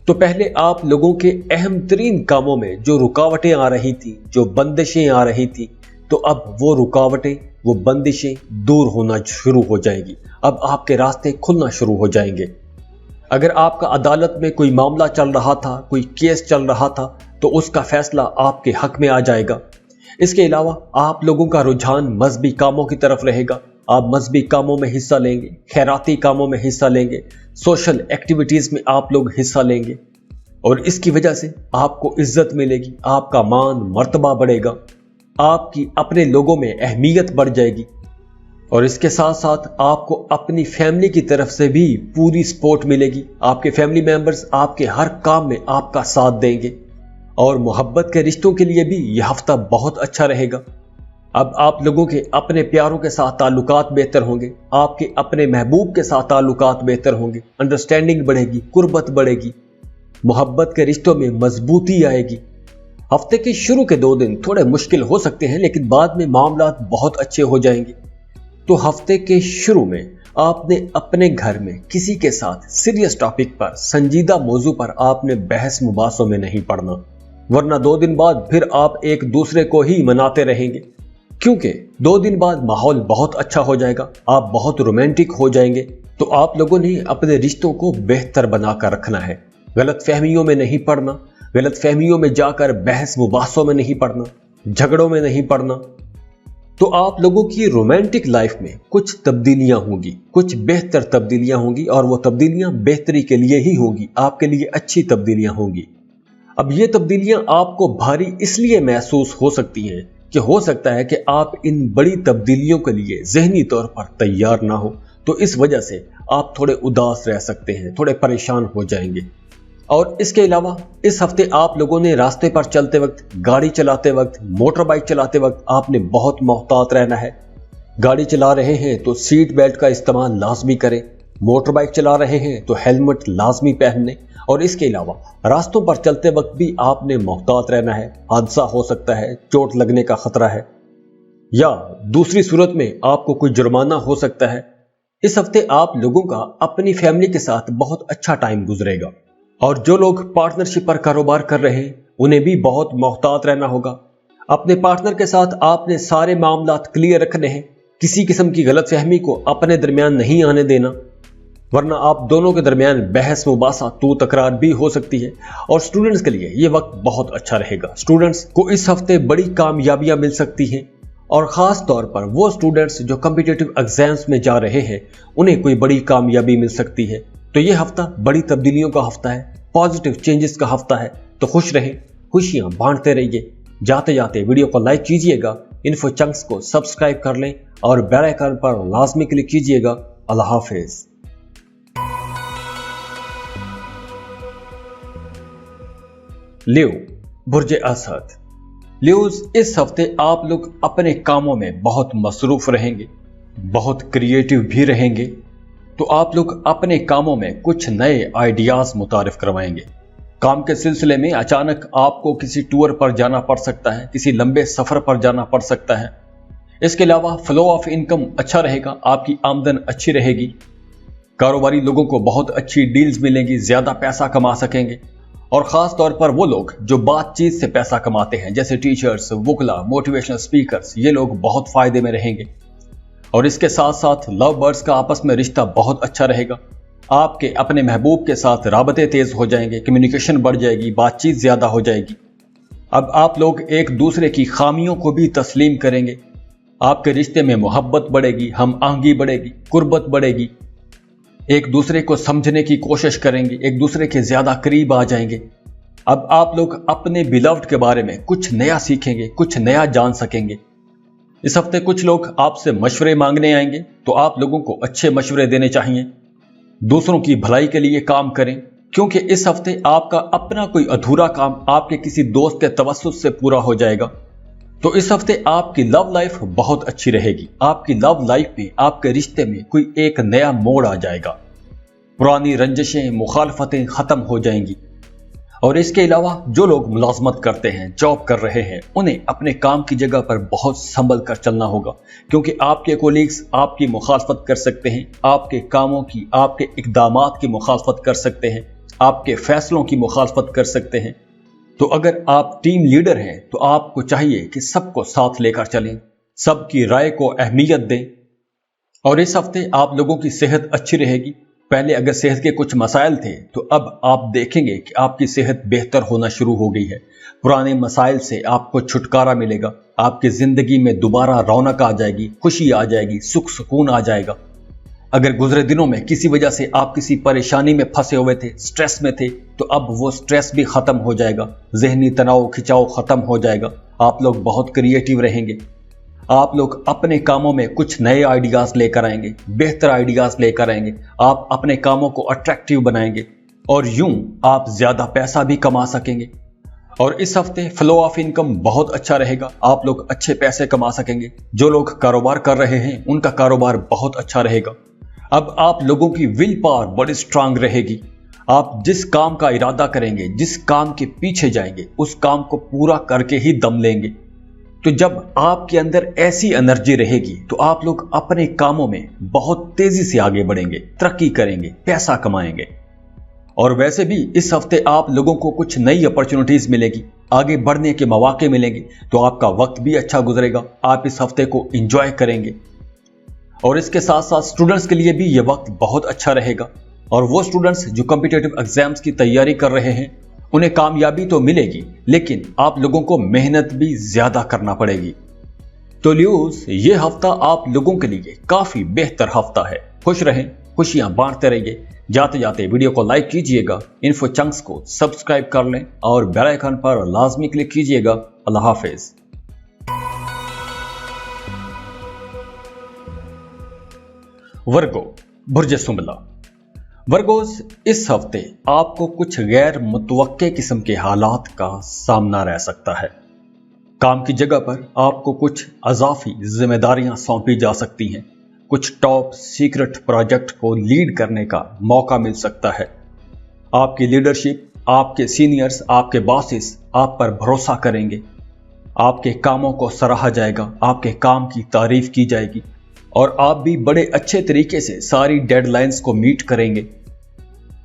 तो पहले आप लोगों के अहम तरीन कामों में जो रुकावटें आ रही थी, जो बंदिशें आ रही थी, तो अब वो रुकावटें, वो बंदिशें दूर होना शुरू हो जाएंगी। अब आपके रास्ते खुलना शुरू हो जाएंगे। अगर आपका अदालत में कोई मामला चल रहा था, कोई केस चल रहा था, तो उसका फैसला आपके हक में आ जाएगा। इसके अलावा आप लोगों का रुझान मजहबी कामों की तरफ रहेगा। आप मजहबी कामों में हिस्सा लेंगे, खैराती कामों में हिस्सा लेंगे, सोशल एक्टिविटीज में आप लोग हिस्सा लेंगे, और इसकी वजह से आपको इज्जत मिलेगी, आपका मान मर्तबा बढ़ेगा, आपकी अपने लोगों में अहमियत बढ़ जाएगी। और इसके साथ साथ आपको अपनी फैमिली की तरफ से भी पूरी सपोर्ट मिलेगी। आपके फैमिली मेंबर्स आपके हर काम में आपका साथ देंगे, और मोहब्बत के रिश्तों के लिए भी यह हफ्ता बहुत अच्छा रहेगा। अब आप लोगों के अपने प्यारों के साथ ताल्लुकात बेहतर होंगे, आपके अपने महबूब के साथ ताल्लुकात बेहतर होंगे, अंडरस्टैंडिंग बढ़ेगी, कुर्बत बढ़ेगी, मोहब्बत के रिश्तों में मजबूती आएगी। हफ्ते के शुरू के 2 दिन थोड़े मुश्किल हो सकते हैं, लेकिन बाद में मामलात बहुत अच्छे हो जाएंगे। तो हफ्ते के शुरू में आपने अपने घर में किसी के साथ सीरियस टॉपिक पर, संजीदा मौजू पर आपने बहस मुबासों में नहीं पड़ना, वरना 2 दिन बाद फिर आप एक दूसरे को ही मनाते रहेंगे। क्योंकि 2 दिन बाद माहौल बहुत अच्छा हो जाएगा, आप बहुत रोमांटिक हो जाएंगे। तो आप लोगों ने अपने रिश्तों को बेहतर बनाकर रखना है। गलत फहमियों में नहीं पड़ना, गलत फहमियों में जाकर बहस मुबासों में नहीं पड़ना, झगड़ों में नहीं पड़ना। तो आप लोगों की रोमांटिक लाइफ में कुछ तब्दीलियां होंगी, कुछ बेहतर तब्दीलियां होंगी, और वो तब्दीलियां बेहतरी के लिए ही होगी, आपके लिए अच्छी तब्दीलियां होंगी। अब ये तब्दीलियां आपको भारी इसलिए महसूस हो सकती हैं कि हो सकता है कि आप इन बड़ी तब्दीलियों के लिए ज़हनी तौर पर तैयार ना हो, तो इस वजह से आप थोड़े उदास रह सकते हैं, थोड़े परेशान हो जाएंगे। और इसके अलावा इस हफ्ते आप लोगों ने रास्ते पर चलते वक्त, गाड़ी चलाते वक्त, मोटर बाइक चलाते वक्त आपने बहुत मोहतात रहना है। गाड़ी चला रहे हैं तो सीट बेल्ट का इस्तेमाल लाजमी करें, मोटर बाइक चला रहे हैं तो हेलमेट लाजमी पहनने, और इसके अलावा रास्तों पर चलते वक्त भी आपने मोहतात रहना है। हादसा हो सकता है, चोट लगने का खतरा है, या दूसरी सूरत में आपको कोई जुर्माना हो सकता है। इस हफ्ते आप लोगों का अपनी फैमिली के साथ बहुत अच्छा टाइम गुजरेगा, और जो लोग पार्टनरशिप पर कारोबार कर रहे हैं उन्हें भी बहुत मोहतात रहना होगा। अपने पार्टनर के साथ आपने सारे मामलात क्लियर रखने हैं, किसी किस्म की गलतफहमी को अपने दरमियान नहीं आने देना, वरना आप दोनों के दरमियान बहस मुबासा तू तकरार भी हो सकती है। और स्टूडेंट्स के लिए ये वक्त बहुत अच्छा रहेगा। स्टूडेंट्स को इस हफ्ते बड़ी कामयाबियां मिल सकती हैं, और ख़ास तौर पर वो स्टूडेंट्स जो कम्पिटिटिव एग्जाम्स में जा रहे हैं उन्हें कोई बड़ी कामयाबी मिल सकती है। तो ये हफ्ता बड़ी तब्दीलियों का हफ्ता है, पॉजिटिव चेंजेस का हफ्ता है। तो खुश रहें, खुशियां बांटते रहिए। जाते जाते वीडियो को लाइक कीजिएगा, इन्फो चंक्स को सब्सक्राइब कर लें, और बेल आइकन पर लाजमी क्लिक कीजिएगा। अल्लाह हाफिज। लियो, बुर्ज असद। लियोज, इस हफ्ते आप लोग अपने कामों में बहुत मसरूफ रहेंगे, बहुत क्रिएटिव भी रहेंगे। तो आप लोग अपने कामों में कुछ नए आइडियाज मुतारिफ करवाएंगे, काम के सिलसिले में अचानक आपको किसी टूर पर जाना पड़ सकता है, किसी लंबे सफर पर जाना पड़ सकता है। इसके अलावा फ्लो ऑफ इनकम अच्छा रहेगा, आपकी आमदन अच्छी रहेगी, कारोबारी लोगों को बहुत अच्छी डील्स मिलेंगी, ज्यादा पैसा कमा सकेंगे। और खास तौर पर वो लोग जो बातचीत से पैसा कमाते हैं, जैसे टीचर्स, वुकला, मोटिवेशनल स्पीकर्स, ये लोग बहुत फायदे में रहेंगे। और इसके साथ साथ लव बर्ड्स का आपस में रिश्ता बहुत अच्छा रहेगा। आपके अपने महबूब के साथ राबते तेज हो जाएंगे, कम्युनिकेशन बढ़ जाएगी, बातचीत ज्यादा हो जाएगी। अब आप लोग एक दूसरे की खामियों को भी तस्लीम करेंगे। आपके रिश्ते में मोहब्बत बढ़ेगी, हम आहंगी बढ़ेगी, कुर्बत बढ़ेगी, एक दूसरे को समझने की कोशिश करेंगे, एक दूसरे के ज्यादा करीब आ जाएंगे। अब आप लोग अपने बिलव्ड के बारे में कुछ नया सीखेंगे, कुछ नया जान सकेंगे। इस हफ्ते कुछ लोग आपसे मशवरे मांगने आएंगे, तो आप लोगों को अच्छे मशवरे देने चाहिए। दूसरों की भलाई के लिए काम करें, क्योंकि इस हफ्ते आपका अपना कोई अधूरा काम आपके किसी दोस्त के तवस्सुत से पूरा हो जाएगा। तो इस हफ्ते आपकी लव लाइफ बहुत अच्छी रहेगी। आपकी लव लाइफ में, आपके रिश्ते में कोई एक नया मोड़ आ जाएगा। पुरानी रंजिशें, मुखालफतें खत्म हो जाएंगी। और इसके अलावा जो लोग मुलाजमत करते हैं, जॉब कर रहे हैं, उन्हें अपने काम की जगह पर बहुत संभल कर चलना होगा, क्योंकि आपके कोलीग्स आपकी मुखालफत कर सकते हैं, आपके कामों की, आपके इकदामात की मुखालफत कर सकते हैं, आपके फैसलों की मुखालफत कर सकते हैं। तो अगर आप टीम लीडर हैं तो आपको चाहिए कि सबको साथ लेकर चलें, सबकी राय को अहमियत दें। और इस हफ्ते आप लोगों की सेहत अच्छी रहेगी। पहले अगर सेहत के कुछ मसाइल थे, तो अब आप देखेंगे कि आपकी सेहत बेहतर होना शुरू हो गई है। पुराने मसाइल से आपको छुटकारा मिलेगा, आपकी जिंदगी में दोबारा रौनक आ जाएगी, खुशी आ जाएगी, सुख सुकून आ जाएगा। अगर गुजरे दिनों में किसी वजह से आप किसी परेशानी में फंसे हुए थे, स्ट्रेस में थे, तो अब वो स्ट्रेस भी खत्म हो जाएगा, जहनी तनाव खिंचाव खत्म हो जाएगा। आप लोग बहुत क्रिएटिव रहेंगे। आप लोग अपने कामों में कुछ नए आइडियाज लेकर आएंगे, बेहतर आइडियाज लेकर आएंगे। आप अपने कामों को अट्रैक्टिव बनाएंगे और यूं आप ज्यादा पैसा भी कमा सकेंगे। और इस हफ्ते फ्लो ऑफ इनकम बहुत अच्छा रहेगा, आप लोग अच्छे पैसे कमा सकेंगे। जो लोग कारोबार कर रहे हैं उनका कारोबार बहुत अच्छा रहेगा। अब आप लोगों की विल पावर बड़ी स्ट्रांग रहेगी। आप जिस काम का इरादा करेंगे, जिस काम के पीछे जाएंगे, उस काम को पूरा करके ही दम लेंगे। तो जब आपके अंदर ऐसी एनर्जी रहेगी तो आप लोग अपने कामों में बहुत तेजी से आगे बढ़ेंगे, तरक्की करेंगे, पैसा कमाएंगे। और वैसे भी इस हफ्ते आप लोगों को कुछ नई अपॉर्चुनिटीज मिलेगी, आगे बढ़ने के मौके मिलेंगे, तो आपका वक्त भी अच्छा गुजरेगा। आप इस हफ्ते को एंजॉय करेंगे। और इसके साथ साथ स्टूडेंट्स के लिए भी यह वक्त बहुत अच्छा रहेगा। और वो स्टूडेंट्स जो कॉम्पिटिटिव एग्जाम्स की तैयारी कर रहे हैं, उन्हें कामयाबी तो मिलेगी, लेकिन आप लोगों को मेहनत भी ज्यादा करना पड़ेगी। तो ल्यूज, ये हफ्ता आप लोगों के लिए काफी बेहतर हफ्ता है। खुश रहें, खुशियां बांटते रहिए। जाते जाते वीडियो को लाइक कीजिएगा, इन्फो चंक्स को सब्सक्राइब कर लें और बेल आइकन पर लाजमी क्लिक कीजिएगा। अल्लाह हाफिज। वर्गो, बुर्ज सुंबला। वर्गोस, इस हफ्ते आपको कुछ गैर मुतवक्के किस्म के हालात का सामना रह सकता है। काम की जगह पर आपको कुछ अजाफी जिम्मेदारियां सौंपी जा सकती हैं। कुछ टॉप सीक्रेट प्रोजेक्ट को लीड करने का मौका मिल सकता है। आपकी लीडरशिप, आपके सीनियर्स, आपके बॉसेस आप पर भरोसा करेंगे। आपके कामों को सराहा जाएगा, आपके काम की तारीफ की जाएगी और आप भी बड़े अच्छे तरीके से सारी डेडलाइंस को मीट करेंगे।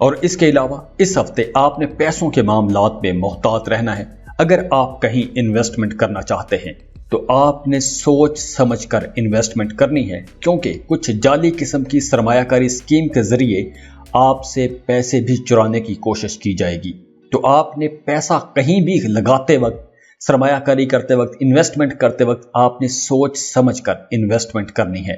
और इसके अलावा इस हफ्ते आपने पैसों के मामलात में मोहतात रहना है। अगर आप कहीं इन्वेस्टमेंट करना चाहते हैं तो आपने सोच समझकर इन्वेस्टमेंट करनी है, क्योंकि कुछ जाली किस्म की सरमायाकारी स्कीम के जरिए आपसे पैसे भी चुराने की कोशिश की जाएगी। तो आपने पैसा कहीं भी लगाते वक्त, सरमायाकारी करते वक्त, इन्वेस्टमेंट करते वक्त आपने सोच समझकर इन्वेस्टमेंट करनी है।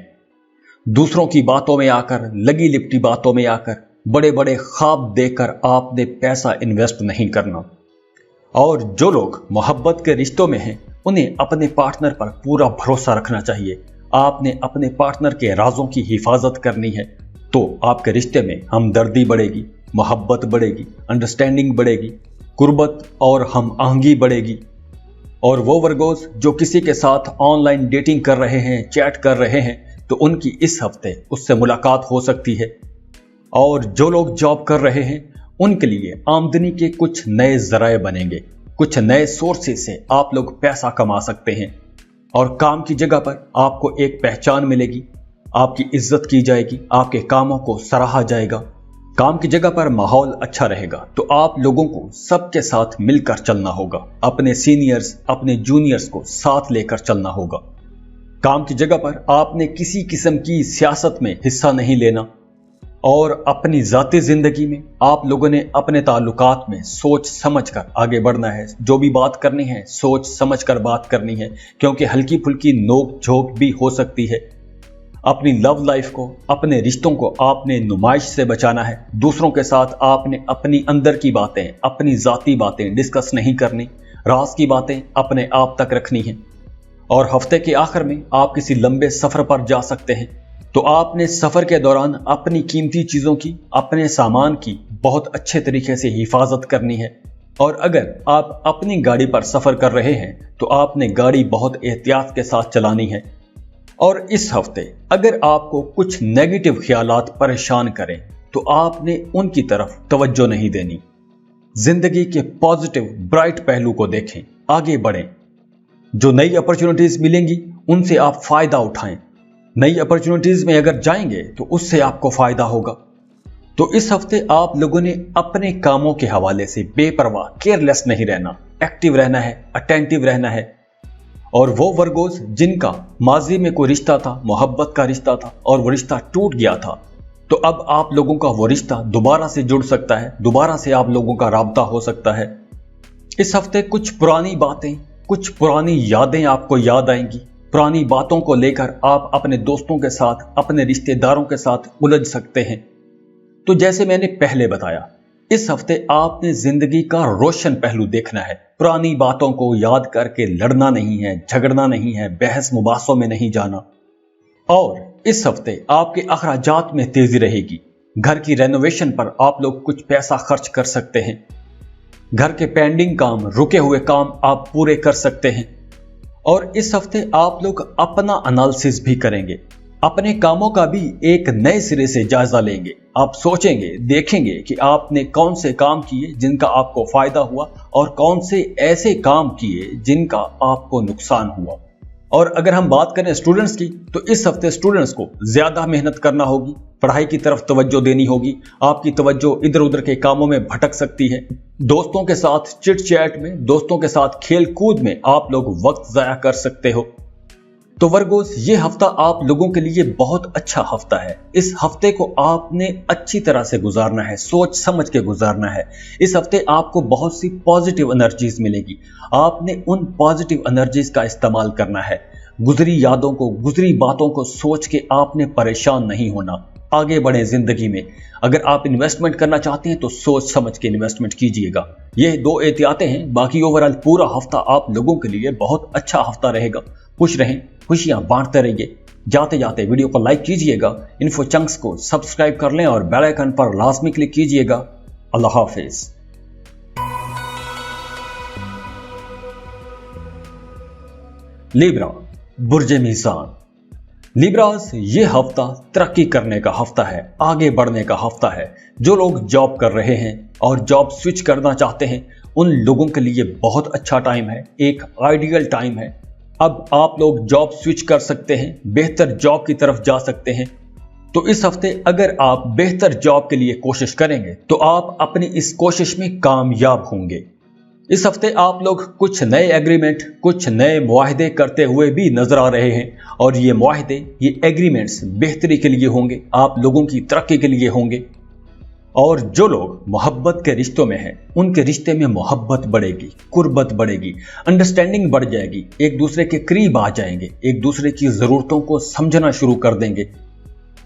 दूसरों की बातों में आकर, लगी लिपटी बातों में आकर, बड़े बड़े ख्वाब देकर आपने पैसा इन्वेस्ट नहीं करना। और जो लोग मोहब्बत के रिश्तों में हैं, उन्हें अपने पार्टनर पर पूरा भरोसा रखना चाहिए। आपने अपने पार्टनर के राजों की हिफाजत करनी है, तो आपके रिश्ते में हमदर्दी बढ़ेगी, मोहब्बत बढ़ेगी, अंडरस्टैंडिंग बढ़ेगी, कुर्बत और हम आहंगी बढ़ेगी। और वो वर्गोस जो किसी के साथ ऑनलाइन डेटिंग कर रहे हैं, चैट कर रहे हैं, तो उनकी इस हफ्ते उससे मुलाकात हो सकती है। और जो लोग जॉब कर रहे हैं उनके लिए आमदनी के कुछ नए जराए बनेंगे, कुछ नए सोर्सेस से आप लोग पैसा कमा सकते हैं और काम की जगह पर आपको एक पहचान मिलेगी, आपकी इज्जत की जाएगी, आपके कामों को सराहा जाएगा। काम की जगह पर माहौल अच्छा रहेगा तो आप लोगों को सबके साथ मिलकर चलना होगा, अपने सीनियर्स अपने जूनियर्स को साथ लेकर चलना होगा। काम की जगह पर आपने किसी किस्म की सियासत में हिस्सा नहीं लेना और अपनी ज़ाती जिंदगी में आप लोगों ने अपने ताल्लुकात में सोच समझ कर आगे बढ़ना है। जो भी बात करनी है सोच समझ कर बात करनी है, क्योंकि हल्की फुल्की नोक झोंक भी हो सकती है। अपनी लव लाइफ को, अपने रिश्तों को आपने नुमाइश से बचाना है। दूसरों के साथ आपने अपनी अंदर की बातें, अपनी ज़ाती बातें डिस्कस नहीं करनी, राज की बातें अपने आप तक रखनी है। और हफ्ते के आखिर में आप किसी लंबे सफ़र पर जा सकते हैं, तो आपने सफ़र के दौरान अपनी कीमती चीज़ों की, अपने सामान की बहुत अच्छे तरीके से हिफाजत करनी है। और अगर आप अपनी गाड़ी पर सफ़र कर रहे हैं तो आपने गाड़ी बहुत एहतियात के साथ चलानी है। और इस हफ्ते अगर आपको कुछ नेगेटिव ख्यालात परेशान करें तो आपने उनकी तरफ तवज्जो नहीं देनी। जिंदगी के पॉजिटिव ब्राइट पहलू को देखें, आगे बढ़ें। जो नई अपॉर्चुनिटीज मिलेंगी उनसे आप फायदा उठाएं। नई अपॉर्चुनिटीज में अगर जाएंगे तो उससे आपको फायदा होगा। तो इस हफ्ते आप लोगों ने अपने कामों के हवाले से बेपरवाह, केयरलेस नहीं रहना, एक्टिव रहना है, अटेंटिव रहना है। और वो वर्गोस जिनका माजी में कोई रिश्ता था, मोहब्बत का रिश्ता था और वो रिश्ता टूट गया था, तो अब आप लोगों का वो रिश्ता दोबारा से जुड़ सकता है, दोबारा से आप लोगों का राब्ता हो सकता है। इस हफ्ते कुछ पुरानी बातें, कुछ पुरानी यादें आपको याद आएंगी। पुरानी बातों को लेकर आप अपने दोस्तों के साथ, अपने रिश्तेदारों के साथ उलझ सकते हैं। तो जैसे मैंने पहले बताया, इस हफ्ते आपने जिंदगी का रोशन पहलू देखना है। पुरानी बातों को याद करके लड़ना नहीं है, झगड़ना नहीं है, बहस मुबासों में नहीं जाना। और इस हफ्ते आपके अखराजात में तेजी रहेगी। घर की रेनोवेशन पर आप लोग कुछ पैसा खर्च कर सकते हैं। घर के पेंडिंग काम, रुके हुए काम आप पूरे कर सकते हैं। और इस हफ्ते आप लोग अपना एनालिसिस भी करेंगे, अपने कामों का भी एक नए सिरे से जायजा लेंगे। आप सोचेंगे, देखेंगे कि आपने कौन से काम किए जिनका आपको फायदा हुआ और कौन से ऐसे काम किए जिनका आपको नुकसान हुआ। और अगर हम बात करें स्टूडेंट्स की, तो इस हफ्ते स्टूडेंट्स को ज्यादा मेहनत करना होगी, पढ़ाई की तरफ तवज्जो देनी होगी। आपकी तवज्जो इधर उधर के कामों में भटक सकती है। दोस्तों के साथ चिट चैट में, दोस्तों के साथ खेल कूद में आप लोग वक्त जाया कर सकते हो। तो वर्गोस, ये हफ्ता आप लोगों के लिए बहुत अच्छा हफ्ता है। इस हफ्ते को आपने अच्छी तरह से गुजारना है, सोच समझ के गुजारना है। इस हफ्ते आपको बहुत सी पॉजिटिव एनर्जीज मिलेगी। आपने उन पॉजिटिव एनर्जीज का इस्तेमाल करना है। गुजरी यादों को, गुजरी बातों को सोच के आपने परेशान नहीं होना। आगे बढ़े जिंदगी में। अगर आप इन्वेस्टमेंट करना चाहते हैं तो सोच समझ के इन्वेस्टमेंट कीजिएगा। ये दो एहतियातें हैं। बाकी ओवरऑल पूरा हफ्ता आप लोगों के लिए बहुत अच्छा हफ्ता रहेगा। खुश रहें, खुशियां बांटते रहिए। जाते जाते वीडियो को लाइक कीजिएगा, इन्फो चंक्स को सब्सक्राइब कर लें और बेल आइकन पर लाजमी क्लिक कीजिएगा। अल्लाह हाफिज। लिब्रा, बुर्जे मीज़ान। लिब्रास, ये हफ्ता तरक्की करने का हफ्ता है, आगे बढ़ने का हफ्ता है। जो लोग जॉब कर रहे हैं और जॉब स्विच करना चाहते हैं, उन लोगों के लिए बहुत अच्छा टाइम है, एक आइडियल टाइम है। अब आप लोग जॉब स्विच कर सकते हैं, बेहतर जॉब की तरफ जा सकते हैं। तो इस हफ्ते अगर आप बेहतर जॉब के लिए कोशिश करेंगे तो आप अपनी इस कोशिश में कामयाब होंगे। इस हफ्ते आप लोग कुछ नए एग्रीमेंट, कुछ नए मुआहदे करते हुए भी नजर आ रहे हैं और ये मुआहदे, ये एग्रीमेंट्स बेहतरी के लिए होंगे, आप लोगों की तरक्की के लिए होंगे। और जो लोग मोहब्बत के रिश्तों में हैं, उनके रिश्ते में मोहब्बत बढ़ेगी, कुर्बत बढ़ेगी, अंडरस्टैंडिंग बढ़ जाएगी, एक दूसरे के करीब आ जाएंगे, एक दूसरे की ज़रूरतों को समझना शुरू कर देंगे।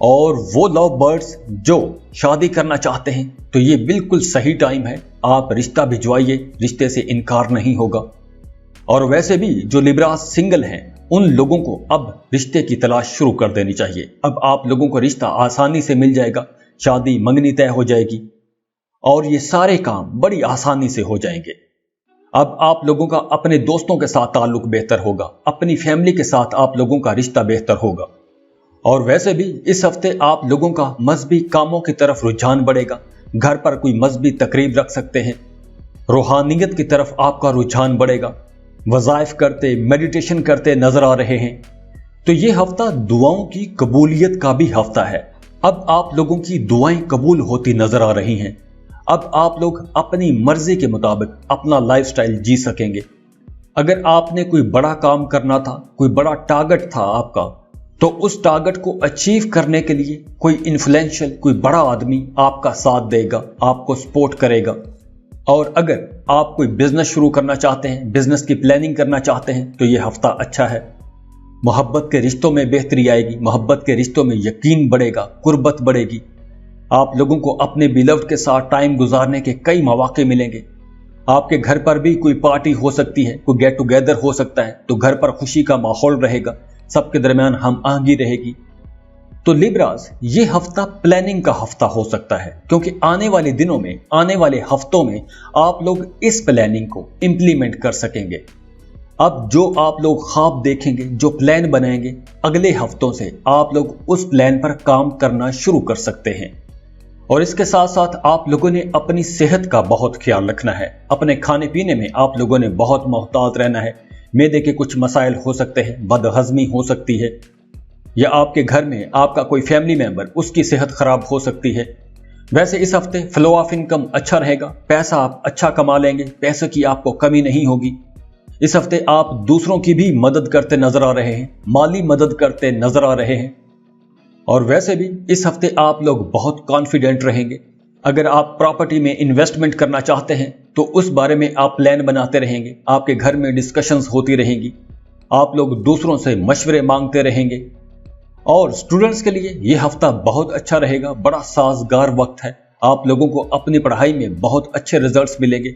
और वो लव बर्ड्स जो शादी करना चाहते हैं, तो ये बिल्कुल सही टाइम है। आप रिश्ता भिजवाइए, रिश्ते से इनकार नहीं होगा। और वैसे भी जो लिब्रा सिंगल हैं, उन लोगों को अब रिश्ते की तलाश शुरू कर देनी चाहिए। अब आप लोगों को रिश्ता आसानी से मिल जाएगा, शादी मंगनी तय हो जाएगी और ये सारे काम बड़ी आसानी से हो जाएंगे। अब आप लोगों का अपने दोस्तों के साथ ताल्लुक बेहतर होगा, अपनी फैमिली के साथ आप लोगों का रिश्ता बेहतर होगा। और वैसे भी इस हफ्ते आप लोगों का मजहबी कामों की तरफ रुझान बढ़ेगा। घर पर कोई मजहबी तकरीब रख सकते हैं। रूहानियत की तरफ आपका रुझान बढ़ेगा। वज़ाइफ करते, मेडिटेशन करते नजर आ रहे हैं। तो ये हफ्ता दुआओं की कबूलियत का भी हफ्ता है। अब आप लोगों की दुआएं कबूल होती नजर आ रही हैं। अब आप लोग अपनी मर्जी के मुताबिक अपना लाइफस्टाइल जी सकेंगे। अगर आपने कोई बड़ा काम करना था, कोई बड़ा टारगेट था आपका, तो उस टारगेट को अचीव करने के लिए कोई इन्फ्लुएंशियल, कोई बड़ा आदमी आपका साथ देगा, आपको सपोर्ट करेगा। और अगर आप कोई बिजनेस शुरू करना चाहते हैं, बिजनेस की प्लानिंग करना चाहते हैं, तो ये हफ्ता अच्छा है। मोहब्बत के रिश्तों में बेहतरी आएगी, मोहब्बत के रिश्तों में यकीन बढ़ेगा, कुर्बत बढ़ेगी। आप लोगों को अपने बिलव्ड के साथ टाइम गुजारने के कई मौके मिलेंगे। आपके घर पर भी कोई पार्टी हो सकती है, कोई गेट टुगेदर हो सकता है, तो घर पर खुशी का माहौल रहेगा, सबके दरमियान हम आहंगी रहेगी। तो लिब्रास, ये हफ्ता प्लानिंग का हफ्ता हो सकता है, क्योंकि आने वाले दिनों में, आने वाले हफ्तों में आप लोग इस प्लानिंग को इंप्लीमेंट कर सकेंगे। अब जो आप लोग ख्वाब देखेंगे, जो प्लान बनाएंगे, अगले हफ्तों से आप लोग उस प्लान पर काम करना शुरू कर सकते हैं। और इसके साथ साथ आप लोगों ने अपनी सेहत का बहुत ख्याल रखना है। अपने खाने पीने में आप लोगों ने बहुत मोहतात रहना है। मैदे के कुछ मसाइल हो सकते हैं, बदहजमी हो सकती है, या आपके घर में आपका कोई फैमिली मेंबर, उसकी सेहत खराब हो सकती है। वैसे इस हफ्ते फ्लो ऑफ इनकम अच्छा रहेगा, पैसा आप अच्छा कमा लेंगे, पैसे की आपको कमी नहीं होगी। इस हफ्ते आप दूसरों की भी मदद करते नजर आ रहे हैं, माली मदद करते नजर आ रहे हैं। और वैसे भी इस हफ्ते आप लोग बहुत कॉन्फिडेंट रहेंगे। अगर आप प्रॉपर्टी में इन्वेस्टमेंट करना चाहते हैं तो उस बारे में आप प्लान बनाते रहेंगे, आपके घर में डिस्कशंस होती रहेंगी, आप लोग दूसरों से मशवरे मांगते रहेंगे। और स्टूडेंट्स के लिए यह हफ्ता बहुत अच्छा रहेगा, बड़ा साजगार वक्त है। आप लोगों को अपनी पढ़ाई में बहुत अच्छे रिजल्ट्स मिलेंगे।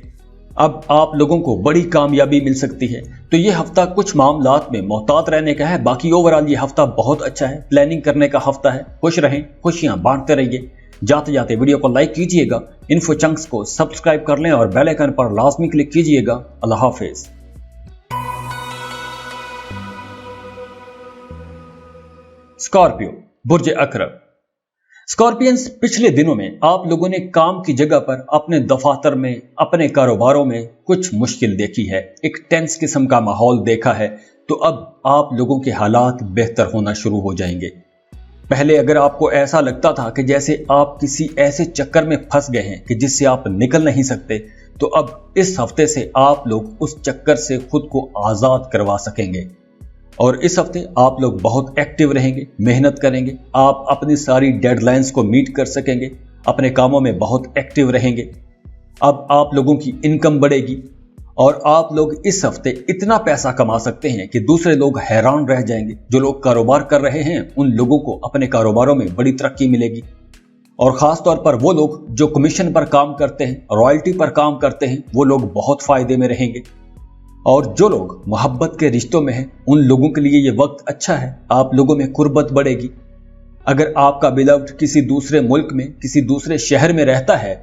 अब आप लोगों को बड़ी कामयाबी मिल सकती है। तो ये हफ्ता कुछ मामलात में मोहतात रहने का है, बाकी ओवरऑल ये हफ्ता बहुत अच्छा है, प्लानिंग करने का हफ्ता है। खुश रहें, खुशियां बांटते रहिए। जाते जाते वीडियो को लाइक कीजिएगा, इन्फो चंक्स को सब्सक्राइब कर लें और बेल आइकन पर लाजमी क्लिक कीजिएगा। अल्लाह हाफिज। स्कॉर्पियो, बुर्ज अकरब। स्कॉर्पियंस, पिछले दिनों में आप लोगों ने काम की जगह पर, अपने दफातर में, अपने कारोबारों में कुछ मुश्किल देखी है, एक टेंस किस्म का माहौल देखा है। तो अब आप लोगों के हालात बेहतर होना शुरू हो जाएंगे। पहले अगर आपको ऐसा लगता था कि जैसे आप किसी ऐसे चक्कर में फंस गए हैं कि जिससे आप निकल नहीं सकते, तो अब इस हफ्ते से आप लोग उस चक्कर से खुद को आजाद करवा सकेंगे। और इस हफ्ते आप लोग बहुत एक्टिव रहेंगे, मेहनत करेंगे, आप अपनी सारी डेडलाइंस को मीट कर सकेंगे, अपने कामों में बहुत एक्टिव रहेंगे। अब आप लोगों की इनकम बढ़ेगी और आप लोग इस हफ्ते इतना पैसा कमा सकते हैं कि दूसरे लोग हैरान रह जाएंगे। जो लोग कारोबार कर रहे हैं उन लोगों को अपने कारोबारों में बड़ी तरक्की मिलेगी। और खास तौर पर वो लोग जो कमीशन पर काम करते हैं, रॉयल्टी पर काम करते हैं, वो लोग बहुत फायदे में रहेंगे। और जो लोग मोहब्बत के रिश्तों में हैं उन लोगों के लिए ये वक्त अच्छा है, आप लोगों में कुर्बत बढ़ेगी। अगर आपका बिलव्ड किसी दूसरे मुल्क में, किसी दूसरे शहर में रहता है,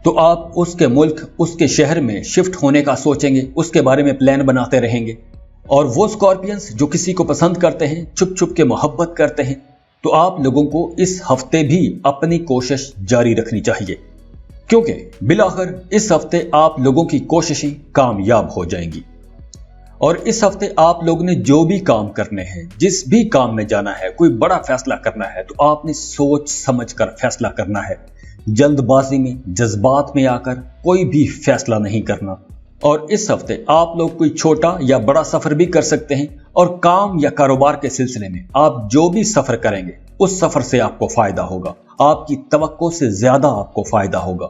तो आप उसके मुल्क, उसके शहर में शिफ्ट होने का सोचेंगे, उसके बारे में प्लान बनाते रहेंगे। और वो स्कॉर्पियंस जो किसी को पसंद करते हैं, छुप छुप के मोहब्बत करते हैं, तो आप लोगों को इस हफ्ते भी अपनी कोशिश जारी रखनी चाहिए, क्योंकि बिलाखिर इस हफ्ते आप लोगों की कोशिशें कामयाब हो जाएंगी। और इस हफ्ते आप लोग ने जो भी काम करने हैं, जिस भी काम में जाना है, कोई बड़ा फैसला करना है, तो आपने सोच समझ कर फैसला करना है। जल्दबाजी में, जज्बात में आकर कोई भी फैसला नहीं करना। और इस हफ्ते आप लोग कोई छोटा या बड़ा सफर भी कर सकते हैं। और काम या कारोबार के सिलसिले में आप जो भी सफर करेंगे उस सफर से आपको फायदा होगा, आपकी तवक्को से ज्यादा आपको फायदा होगा।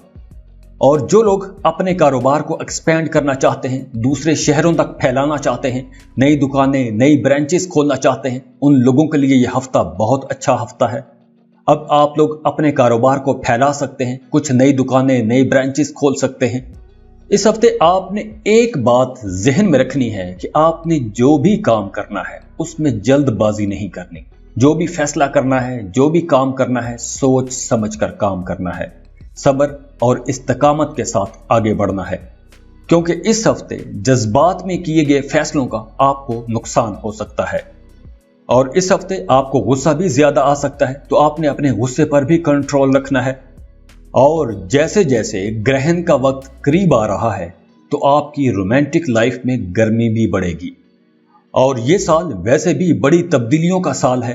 और जो लोग अपने कारोबार को एक्सपेंड करना चाहते हैं, दूसरे शहरों तक फैलाना चाहते हैं, नई दुकानें, नई ब्रांचेस खोलना चाहते हैं, उन लोगों के लिए यह हफ्ता बहुत अच्छा हफ्ता है। अब आप लोग अपने कारोबार को फैला सकते हैं, कुछ नई दुकानें, नई ब्रांचेस खोल सकते हैं। इस हफ्ते आपने एक बात जहन में रखनी है कि आपने जो भी काम करना है उसमें जल्दबाजी नहीं करनी। जो भी फैसला करना है, जो भी काम करना है, सोच समझ कर काम करना है, सब्र और इस्तकामत के साथ आगे बढ़ना है, क्योंकि इस हफ्ते जज्बात में किए गए फैसलों का आपको नुकसान हो सकता है। और इस हफ्ते आपको गुस्सा भी ज्यादा आ सकता है, तो आपने अपने गुस्से पर भी कंट्रोल रखना है। और जैसे जैसे ग्रहण का वक्त करीब आ रहा है तो आपकी रोमांटिक लाइफ में गर्मी भी बढ़ेगी। और ये साल वैसे भी बड़ी तब्दीलियों का साल है,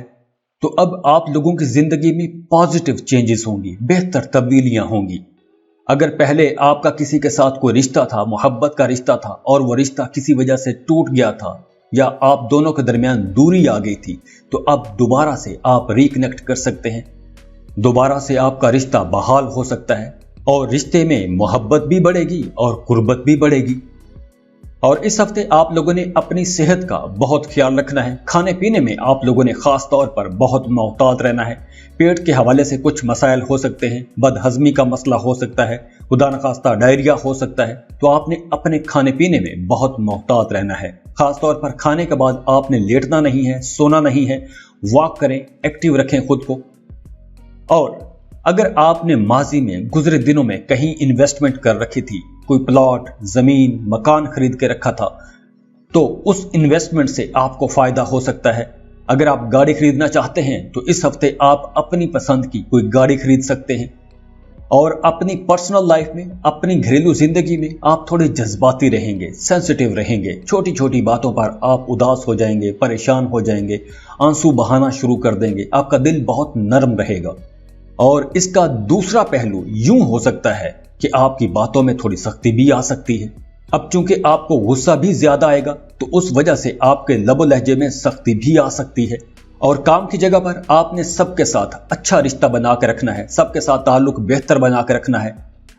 तो अब आप लोगों की जिंदगी में पॉजिटिव चेंजेस होंगी, बेहतर तब्दीलियां होंगी। अगर पहले आपका किसी के साथ कोई रिश्ता था, मोहब्बत का रिश्ता था, और वो रिश्ता किसी वजह से टूट गया था या आप दोनों के दरमियान दूरी आ गई थी, तो अब दोबारा से आप रिकनेक्ट कर सकते हैं। दोबारा से आपका रिश्ता बहाल हो सकता है और रिश्ते में मोहब्बत भी बढ़ेगी और कुर्बत भी बढ़ेगी। और इस हफ्ते आप लोगों ने अपनी सेहत का बहुत ख्याल रखना है। खाने पीने में आप लोगों ने खास तौर पर बहुत मोहतात रहना है। पेट के हवाले से कुछ मसाइल हो सकते हैं, बदहजमी का मसला हो सकता है, खुदा न खास्ता डायरिया हो सकता है, तो आपने अपने खाने पीने में बहुत मोहतात रहना है। खास तौर पर खाने के बाद आपने लेटना नहीं है, सोना नहीं है, वॉक करें, एक्टिव रखें खुद को। और अगर आपने माजी में गुजरे दिनों में कहीं इन्वेस्टमेंट कर रखी थी, कोई प्लॉट, जमीन, मकान खरीद के रखा था, तो उस इन्वेस्टमेंट से आपको फायदा हो सकता है। अगर आप गाड़ी खरीदना चाहते हैं तो इस हफ्ते आप अपनी पसंद की कोई गाड़ी खरीद सकते हैं। और अपनी पर्सनल लाइफ में, अपनी घरेलू जिंदगी में आप थोड़े जज्बाती रहेंगे, सेंसिटिव रहेंगे। छोटी छोटी बातों पर आप उदास हो जाएंगे, परेशान हो जाएंगे, आंसू बहाना शुरू कर देंगे, आपका दिल बहुत नरम रहेगा। और इसका दूसरा पहलू यूं हो सकता है कि आपकी बातों में थोड़ी सख्ती भी आ सकती है। अब चूंकि आपको गुस्सा भी ज्यादा आएगा तो उस वजह से आपके लबो लहजे में सख्ती भी आ सकती है। और काम की जगह पर आपने सबके साथ अच्छा रिश्ता बना के रखना है, सबके साथ ताल्लुक बेहतर बना के रखना है।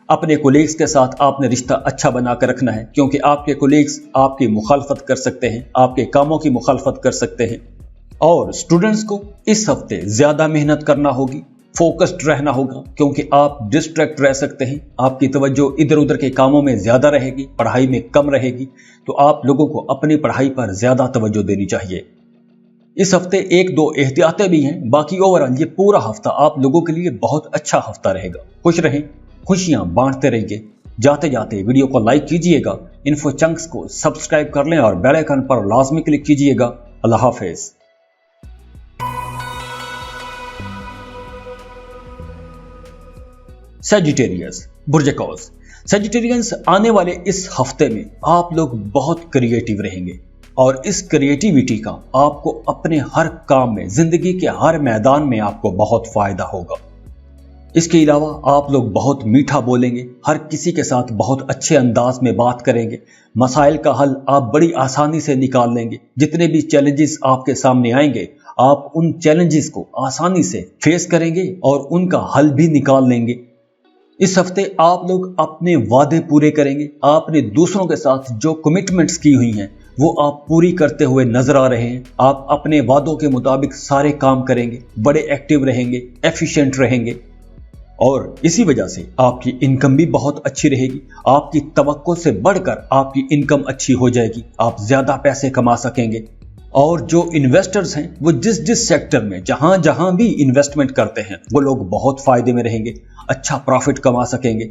अपने कोलीग्स के साथ आपने रिश्ता अच्छा बना के रखना है, क्योंकि आपके कोलीग्स आपकी मुखालफत कर सकते हैं, आपके कामों की मुखालफत कर सकते हैं। और स्टूडेंट्स को इस हफ्ते ज्यादा मेहनत करना होगी, फोकस्ड रहना होगा, क्योंकि आप डिस्ट्रैक्ट रह सकते हैं। आपकी तवज्जो इधर उधर के कामों में ज्यादा रहेगी, पढ़ाई में कम रहेगी। तो आप लोगों को अपनी पढ़ाई पर ज्यादा तवज्जो देनी चाहिए। इस हफ्ते एक दो एहतियातें भी हैं, बाकी ओवरऑल ये पूरा हफ्ता आप लोगों के लिए बहुत अच्छा हफ्ता रहेगा। खुश रहें, खुशियां बांटते रहिए। जाते जाते वीडियो को लाइक कीजिएगा, इन्फो चंक्स को सब्सक्राइब कर लें और बेल आइकन पर लाजमी क्लिक कीजिएगा। अल्लाह हाफिज। सजिटेरियस, बुर्ज-ए-कौस। सजिटेरियंस, आने वाले इस हफ्ते में आप लोग बहुत क्रिएटिव रहेंगे और इस क्रिएटिविटी का आपको अपने हर काम में, जिंदगी के हर मैदान में आपको बहुत फायदा होगा। इसके अलावा आप लोग बहुत मीठा बोलेंगे, हर किसी के साथ बहुत अच्छे अंदाज में बात करेंगे। मसाइल का हल आप बड़ी आसानी से निकाल लेंगे। जितने भी चैलेंजेस आपके सामने आएंगे, आप उन चैलेंजेस को आसानी से फेस करेंगे और उनका हल भी निकाल लेंगे। इस हफ्ते आप लोग अपने वादे पूरे करेंगे। आपने दूसरों के साथ जो कमिटमेंट्स की हुई हैं वो आप पूरी करते हुए नजर आ रहे हैं। आप अपने वादों के मुताबिक सारे काम करेंगे, बड़े एक्टिव रहेंगे, एफिशिएंट रहेंगे और इसी वजह से आपकी इनकम भी बहुत अच्छी रहेगी। आपकी तवक्को से बढ़कर आपकी इनकम अच्छी हो जाएगी, आप ज्यादा पैसे कमा सकेंगे। और जो इन्वेस्टर्स हैं वो जिस जिस सेक्टर में जहां जहां भी इन्वेस्टमेंट करते हैं वो लोग बहुत फायदे में रहेंगे, अच्छा प्रॉफिट कमा सकेंगे।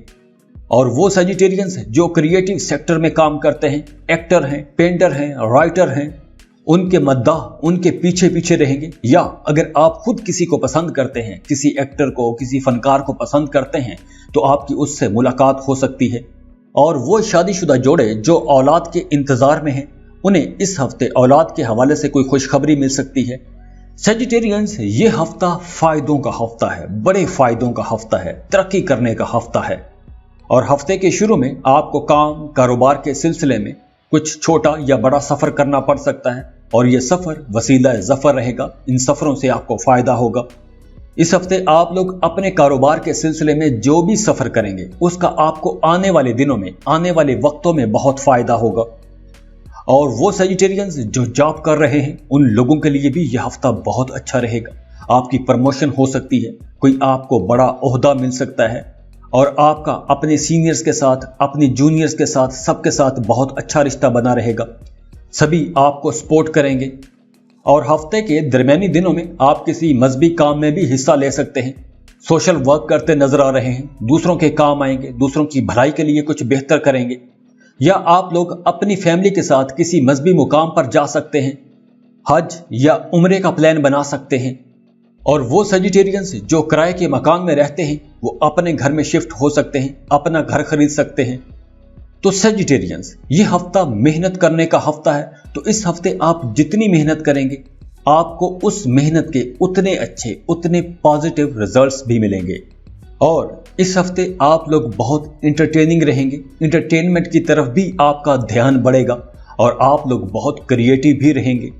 और वो सजिटेरियंस हैं जो क्रिएटिव सेक्टर में काम करते हैं, एक्टर हैं, पेंटर हैं, राइटर हैं, उनके मद्दाह उनके पीछे पीछे रहेंगे। या अगर आप खुद किसी को पसंद करते हैं, किसी एक्टर को, किसी फनकार को पसंद करते हैं, तो आपकी उससे मुलाकात हो सकती है। और वो शादीशुदा जोड़े जो औलाद के इंतजार में हैं, उन्हें इस हफ्ते औलाद के हवाले से कोई खुशखबरी मिल सकती है। सजिटेरियंस, ये हफ्ता फायदों का हफ्ता है, बड़े फायदों का हफ्ता है, तरक्की करने का हफ्ता है। और हफ्ते के शुरू में आपको काम कारोबार के सिलसिले में कुछ छोटा या बड़ा सफर करना पड़ सकता है और यह सफर वसीला जफर रहेगा। इन सफरों से आपको फायदा होगा। इस हफ्ते आप लोग अपने कारोबार के सिलसिले में जो भी सफर करेंगे उसका आपको आने वाले दिनों में, आने वाले वक्तों में बहुत फायदा होगा। और वो सजिटेरियंस जो जॉब कर रहे हैं उन लोगों के लिए भी यह हफ्ता बहुत अच्छा रहेगा। आपकी प्रमोशन हो सकती है, कोई आपको बड़ा ओहदा मिल सकता है और आपका अपने सीनियर्स के साथ, अपने जूनियर्स के साथ, सबके साथ बहुत अच्छा रिश्ता बना रहेगा। सभी आपको सपोर्ट करेंगे। और हफ्ते के दरमियानी दिनों में आप किसी मजहबी काम में भी हिस्सा ले सकते हैं। सोशल वर्क करते नजर आ रहे हैं, दूसरों के काम आएंगे, दूसरों की भलाई के लिए कुछ बेहतर करेंगे। या आप लोग अपनी फैमिली के साथ किसी मजहबी मुकाम पर जा सकते हैं, हज या उम्रे का प्लान बना सकते हैं। और वो सजिटेरियंस जो किराए के मकान में रहते हैं वो अपने घर में शिफ्ट हो सकते हैं, अपना घर खरीद सकते हैं। तो सजिटेरियंस, ये हफ्ता मेहनत करने का हफ्ता है। तो इस हफ्ते आप जितनी मेहनत करेंगे आपको उस मेहनत के उतने अच्छे, उतने पॉजिटिव रिजल्ट्स भी मिलेंगे। और इस हफ्ते आप लोग बहुत इंटरटेनिंग रहेंगे, इंटरटेनमेंट की तरफ भी आपका ध्यान बढ़ेगा और आप लोग बहुत क्रिएटिव भी रहेंगे।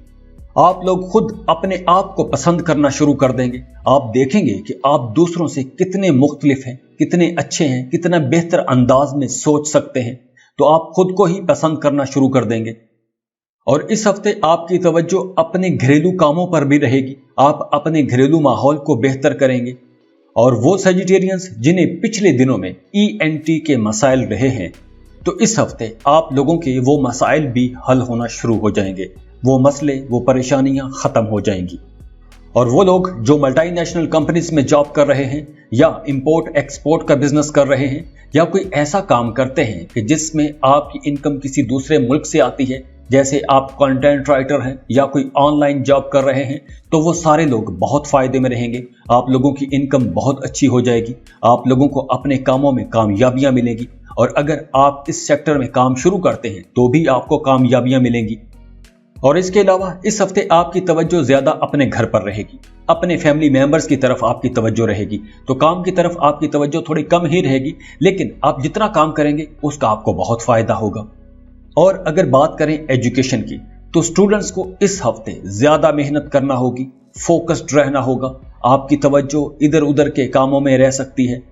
आप लोग खुद अपने आप को पसंद करना शुरू कर देंगे। आप देखेंगे कि आप दूसरों से कितने मुख्तलिफ हैं, कितने अच्छे हैं, कितना बेहतर अंदाज में सोच सकते हैं। तो आप खुद को ही पसंद करना शुरू कर देंगे। और इस हफ्ते आपकी तवज्जो अपने घरेलू कामों पर भी रहेगी। आप अपने घरेलू माहौल को बेहतर करेंगे। और वो सजिटेरियंस जिन्हें पिछले दिनों में ENT के मसाइल रहे हैं, तो इस हफ्ते आप लोगों के वो मसाइल भी हल होना शुरू हो जाएंगे। वो मसले, वो परेशानियां खत्म हो जाएंगी। और वो लोग जो मल्टीनेशनल कंपनीज में जॉब कर रहे हैं या इंपोर्ट एक्सपोर्ट का बिजनेस कर रहे हैं या कोई ऐसा काम करते हैं कि जिसमें आपकी इनकम किसी दूसरे मुल्क से आती है, जैसे आप कंटेंट राइटर हैं या कोई ऑनलाइन जॉब कर रहे हैं, तो वो सारे लोग बहुत फायदे में रहेंगे। आप लोगों की इनकम बहुत अच्छी हो जाएगी। आप लोगों को अपने कामों में कामयाबियां मिलेंगी। और अगर आप इस सेक्टर में काम शुरू करते हैं तो भी आपको कामयाबियां मिलेंगी। और इसके अलावा इस हफ्ते आपकी तवज्जो ज्यादा अपने घर पर रहेगी, अपने फैमिली मेंबर्स की तरफ आपकी तवज्जो रहेगी। तो काम की तरफ आपकी तवज्जो थोड़ी कम ही रहेगी, लेकिन आप जितना काम करेंगे उसका आपको बहुत फायदा होगा। और अगर बात करें एजुकेशन की, तो स्टूडेंट्स को इस हफ्ते ज्यादा मेहनत करना होगी, फोकस्ड रहना होगा। आपकी तवज्जो इधर उधर के कामों में रह सकती है।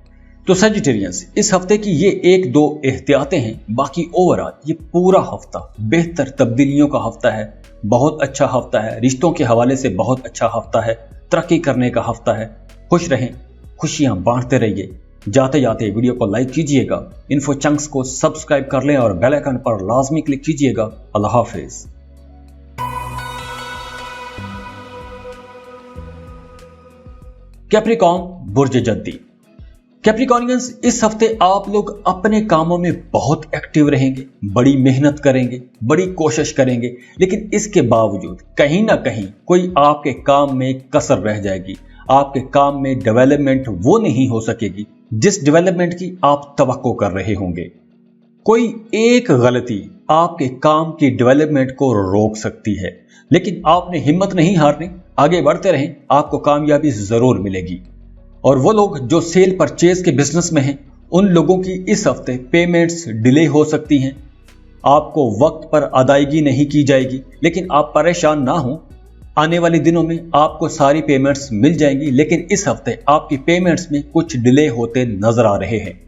तो सजिटेरियंस, इस हफ्ते की ये 1-2 एहतियातें हैं। बाकी ओवरऑल ये पूरा हफ्ता बेहतर तब्दीलियों का हफ्ता है, बहुत अच्छा हफ्ता है। रिश्तों के हवाले से बहुत अच्छा हफ्ता है, तरक्की करने का हफ्ता है। खुश रहें, खुशियां बांटते रहिए। जाते जाते वीडियो को लाइक कीजिएगा, इन्फो चंक्स को सब्सक्राइब कर लें और बेल आइकन पर लाजमी क्लिक कीजिएगा। अल्लाह हाफिज। कैप्रिकॉर्न बुर्ज जद्दी। कैप्रिकॉर्नियंस, इस हफ्ते आप लोग अपने कामों में बहुत एक्टिव रहेंगे, बड़ी मेहनत करेंगे, बड़ी कोशिश करेंगे, लेकिन इसके बावजूद कहीं ना कहीं कोई आपके काम में कसर रह जाएगी। आपके काम में डेवलपमेंट वो नहीं हो सकेगी जिस डेवलपमेंट की आप तवक्को कर रहे होंगे। कोई एक गलती आपके काम की डेवलपमेंट को रोक सकती है, लेकिन आपने हिम्मत नहीं हारनी, आगे बढ़ते रहें, आपको कामयाबी जरूर मिलेगी। और वो लोग जो सेल परचेज के बिजनेस में हैं, उन लोगों की इस हफ्ते पेमेंट्स डिले हो सकती हैं। आपको वक्त पर अदायगी नहीं की जाएगी, लेकिन आप परेशान ना हो, आने वाले दिनों में आपको सारी पेमेंट्स मिल जाएंगी। लेकिन इस हफ्ते आपकी पेमेंट्स में कुछ डिले होते नजर आ रहे हैं।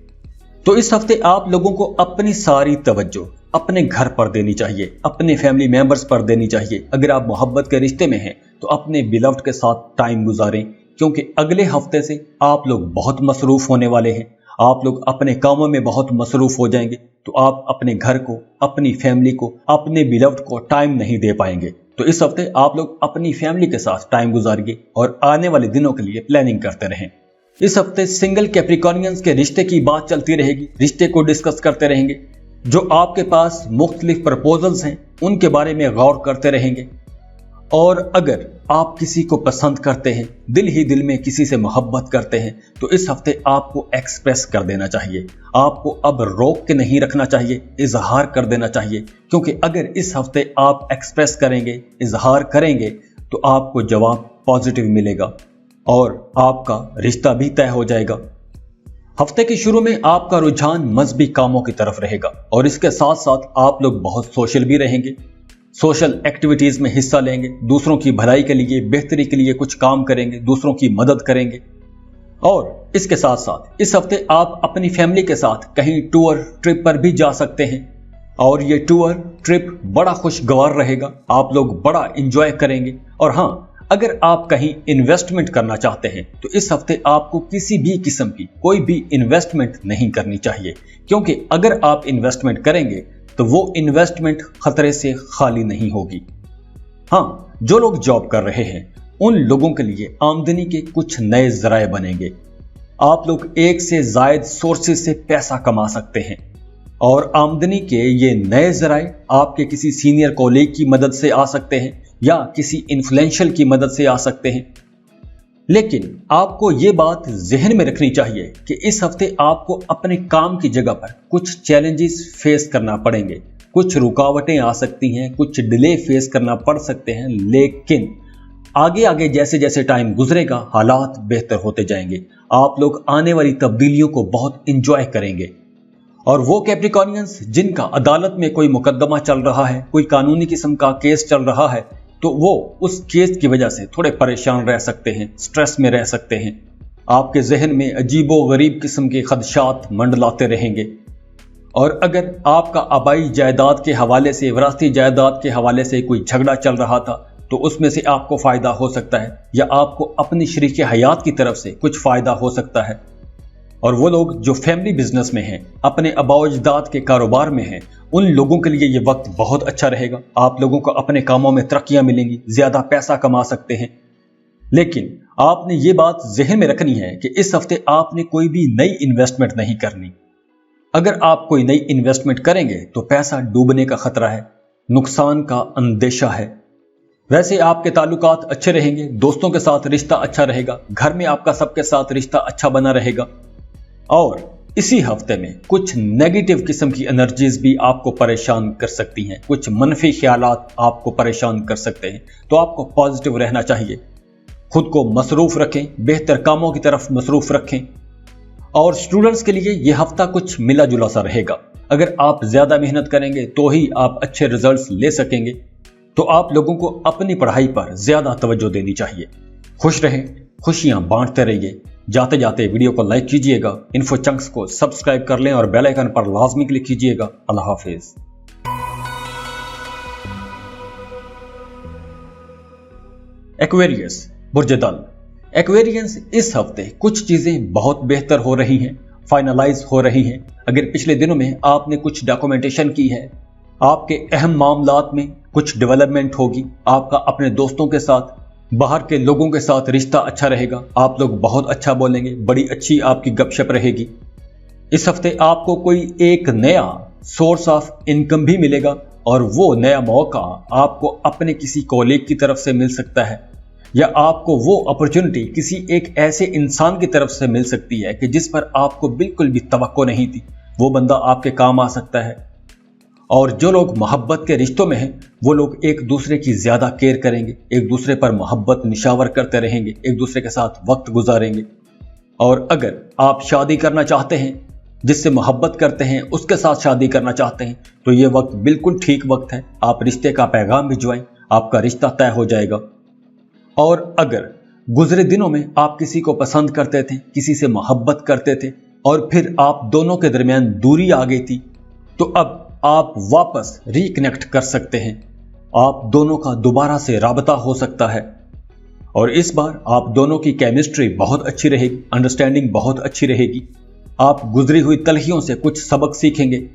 तो इस हफ्ते आप लोगों को अपनी सारी तवज्जो अपने घर पर देनी चाहिए, अपने फैमिली मेंबर्स पर देनी चाहिए। अगर आप मोहब्बत के रिश्ते में हैं तो अपने बिलव्ड के साथ टाइम गुजारें, क्योंकि अगले हफ्ते से आप लोग बहुत मसरूफ होने वाले हैं। आप लोग अपने कामों में बहुत मसरूफ हो जाएंगे, तो आप अपने घर को, अपनी फैमिली को, अपने बिलव्ड को टाइम नहीं दे पाएंगे। तो इस हफ्ते आप लोग अपनी फैमिली के साथ टाइम गुजारिए और आने वाले दिनों के लिए प्लानिंग करते रहें। इस हफ्ते सिंगल कैप्रिकॉर्नियंस के रिश्ते की बात चलती रहेगी, रिश्ते को डिस्कस करते रहेंगे। जो आपके पास मुख्तलिफ प्रपोजल्स हैं उनके बारे में गौर करते रहेंगे। और अगर आप किसी को पसंद करते हैं, दिल ही दिल में किसी से मोहब्बत करते हैं, तो इस हफ्ते आपको एक्सप्रेस कर देना चाहिए। आपको अब रोक के नहीं रखना चाहिए, इजहार कर देना चाहिए। क्योंकि अगर इस हफ्ते आप एक्सप्रेस करेंगे, इजहार करेंगे, तो आपको जवाब पॉजिटिव मिलेगा और आपका रिश्ता भी तय हो जाएगा। हफ्ते के शुरू में आपका रुझान मजहबी कामों की तरफ रहेगा और इसके साथ साथ आप लोग बहुत सोशल भी रहेंगे। सोशल एक्टिविटीज में हिस्सा लेंगे, दूसरों की भलाई के लिए, बेहतरी के लिए कुछ काम करेंगे, दूसरों की मदद करेंगे। और इसके साथ साथ इस हफ्ते आप अपनी फैमिली के साथ कहीं टूर ट्रिप पर भी जा सकते हैं और ये टूर ट्रिप बड़ा खुशगवार रहेगा। आप लोग बड़ा एंजॉय करेंगे। और हाँ, अगर आप कहीं इन्वेस्टमेंट करना चाहते हैं तो इस हफ्ते आपको किसी भी किस्म की कोई भी इन्वेस्टमेंट नहीं करनी चाहिए, क्योंकि अगर आप इन्वेस्टमेंट करेंगे तो वो इन्वेस्टमेंट खतरे से खाली नहीं होगी। हाँ, जो लोग जॉब कर रहे हैं उन लोगों के लिए आमदनी के कुछ नए जराए बनेंगे। आप लोग एक से ज्यादा सोर्सेज से पैसा कमा सकते हैं और आमदनी के ये नए जराए आपके किसी सीनियर कॉलीग की मदद से आ सकते हैं या किसी इन्फ्लुएंशियल की मदद से आ सकते हैं। लेकिन आपको ये बात जहन में रखनी चाहिए कि इस हफ्ते आपको अपने काम की जगह पर कुछ चैलेंजेस फेस करना पड़ेंगे, कुछ रुकावटें आ सकती हैं, कुछ डिले फेस करना पड़ सकते हैं, लेकिन आगे आगे जैसे जैसे टाइम गुजरेगा हालात बेहतर होते जाएंगे। आप लोग आने वाली तब्दीलियों को बहुत इंजॉय करेंगे। और वो कैप्रिकॉर्नियंस जिनका अदालत में कोई मुकदमा चल रहा है, कोई कानूनी किस्म का केस चल रहा है, तो वो उस केस की वजह से थोड़े परेशान रह सकते हैं, स्ट्रेस में रह सकते हैं। आपके जहन में अजीबो गरीब किस्म के खदशात मंडलाते रहेंगे। और अगर आपका आबाई जायदाद के हवाले से, विरासती जायदाद के हवाले से कोई झगड़ा चल रहा था, तो उसमें से आपको फायदा हो सकता है, या आपको अपनी शरीके हयात की तरफ से कुछ फायदा हो सकता है। और वो लोग जो फैमिली बिजनेस में हैं, अपने आबाओ-अजदाद के कारोबार में हैं, उन लोगों के लिए ये वक्त बहुत अच्छा रहेगा। आप लोगों को अपने कामों में तरक्कियां मिलेंगी, ज्यादा पैसा कमा सकते हैं। लेकिन आपने ये बात जहन में रखनी है कि इस हफ्ते आपने कोई भी नई इन्वेस्टमेंट नहीं करनी। अगर आप कोई नई इन्वेस्टमेंट करेंगे तो पैसा डूबने का खतरा है, नुकसान का अंदेशा है। वैसे आपके ताल्लुकात अच्छे रहेंगे, दोस्तों के साथ रिश्ता अच्छा रहेगा, घर में आपका सबके साथ रिश्ता अच्छा बना रहेगा। और इसी हफ्ते में कुछ नेगेटिव किस्म की एनर्जीज भी आपको परेशान कर सकती हैं, कुछ मनफी ख्यालात आपको परेशान कर सकते हैं। तो आपको पॉजिटिव रहना चाहिए, खुद को मसरूफ रखें, बेहतर कामों की तरफ मसरूफ रखें। और स्टूडेंट्स के लिए यह हफ्ता कुछ मिला जुला सा रहेगा। अगर आप ज्यादा मेहनत करेंगे तो ही आप अच्छे रिजल्ट्स ले सकेंगे। तो आप लोगों को अपनी पढ़ाई पर ज्यादा तवज्जो देनी चाहिए। खुश रहें, खुशियां बांटते रहिए। जाते जाते वीडियो को लाइक कीजिएगा, इन्फो चंक्स को सब्सक्राइब कर लें और बेल आइकन पर लाजमी क्लिक कीजिएगा। अल्लाह हाफिज। एक्वेरियस बुर्ज दल। एक्वेरियंस इस हफ्ते कुछ चीजें बहुत बेहतर हो रही हैं, फाइनलाइज हो रही हैं। अगर पिछले दिनों में आपने कुछ डॉक्यूमेंटेशन की है, आपके अहम मामलात में कुछ डेवलपमेंट होगी, आपका अपने दोस्तों के साथ, बाहर के लोगों के साथ रिश्ता अच्छा रहेगा, आप लोग बहुत अच्छा बोलेंगे, बड़ी अच्छी आपकी गपशप रहेगी। इस हफ्ते आपको कोई एक नया सोर्स ऑफ इनकम भी मिलेगा और वो नया मौका आपको अपने किसी कॉलीग की तरफ से मिल सकता है, या आपको वो अपॉर्चुनिटी किसी एक ऐसे इंसान की तरफ से मिल सकती है कि जिस पर आपको बिल्कुल भी तवक्को नहीं थी। वो बंदा आपके काम आ सकता है। और जो लोग मोहब्बत के रिश्तों में हैं, वो लोग एक दूसरे की ज्यादा केयर करेंगे, एक दूसरे पर मोहब्बत निशावर करते रहेंगे, एक दूसरे के साथ वक्त गुजारेंगे। और अगर आप शादी करना चाहते हैं, जिससे मोहब्बत करते हैं उसके साथ शादी करना चाहते हैं, तो ये वक्त बिल्कुल ठीक वक्त है। आप रिश्ते का पैगाम भिजवाएं, आपका रिश्ता तय हो जाएगा। और अगर गुजरे दिनों में आप किसी को पसंद करते थे, किसी से मोहब्बत करते थे और फिर आप दोनों के दरमियान दूरी आ गई थी, तो अब आप वापस रिकनेक्ट कर सकते हैं। आप दोनों का दोबारा से राबता हो सकता है और इस बार आप दोनों की केमिस्ट्री बहुत अच्छी रहेगी, अंडरस्टैंडिंग बहुत अच्छी रहेगी। आप गुजरी हुई तलखियों से कुछ सबक सीखेंगे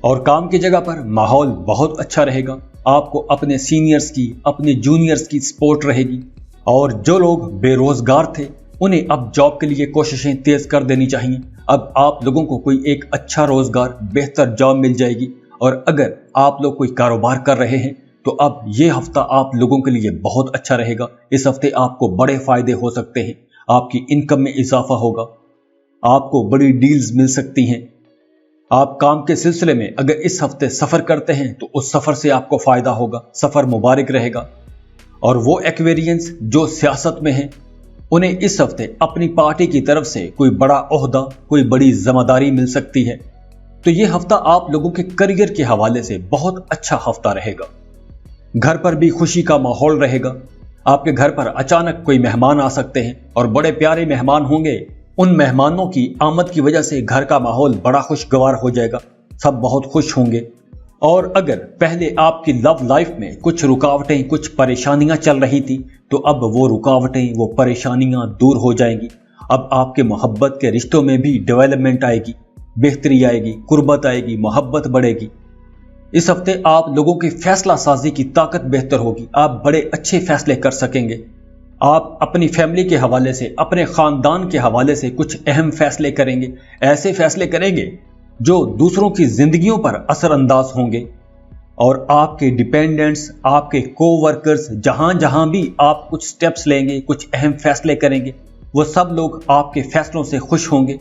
और काम की जगह पर माहौल बहुत अच्छा रहेगा। आपको अपने सीनियर्स की, अपने जूनियर्स की सपोर्ट रहेगी। और जो लोग बेरोजगार थे, उन्हें अब जॉब के लिए कोशिशें तेज कर देनी चाहिए। अब आप लोगों को कोई एक अच्छा रोजगार, बेहतर जॉब मिल जाएगी। और अगर आप लोग कोई कारोबार कर रहे हैं तो अब ये हफ्ता आप लोगों के लिए बहुत अच्छा रहेगा। इस हफ्ते आपको बड़े फायदे हो सकते हैं, आपकी इनकम में इजाफा होगा, आपको बड़ी डील्स मिल सकती हैं। आप काम के सिलसिले में अगर इस हफ्ते सफर करते हैं तो उस सफर से आपको फायदा होगा, सफर मुबारक रहेगा। और वो एक्वेरियंस जो सियासत में हैं, उन्हें इस हफ्ते अपनी पार्टी की तरफ से कोई बड़ा ओहदा, कोई बड़ी जिम्मेदारी मिल सकती है। तो ये हफ्ता आप लोगों के करियर के हवाले से बहुत अच्छा हफ्ता रहेगा। घर पर भी खुशी का माहौल रहेगा। आपके घर पर अचानक कोई मेहमान आ सकते हैं और बड़े प्यारे मेहमान होंगे। उन मेहमानों की आमद की वजह से घर का माहौल बड़ा खुशगवार हो जाएगा, सब बहुत खुश होंगे। और अगर पहले आपकी लव लाइफ में कुछ रुकावटें, कुछ परेशानियां चल रही थी, तो अब वो रुकावटें, वो परेशानियां दूर हो जाएंगी। अब आपके मोहब्बत के रिश्तों में भी डेवलपमेंट आएगी, बेहतरी आएगी, कुर्बत आएगी, मोहब्बत बढ़ेगी। इस हफ्ते आप लोगों की फैसला साजी की ताकत बेहतर होगी, आप बड़े अच्छे फैसले कर सकेंगे। आप अपनी फैमिली के हवाले से, अपने खानदान के हवाले से कुछ अहम फैसले करेंगे। ऐसे फैसले करेंगे जो दूसरों की जिंदगियों पर असर अंदाज होंगे। और आपके डिपेंडेंट्स, आपके कोवर्कर्स, जहां जहां भी आप कुछ स्टेप्स लेंगे, कुछ अहम फैसले करेंगे, वो सब लोग आपके फैसलों से खुश होंगे।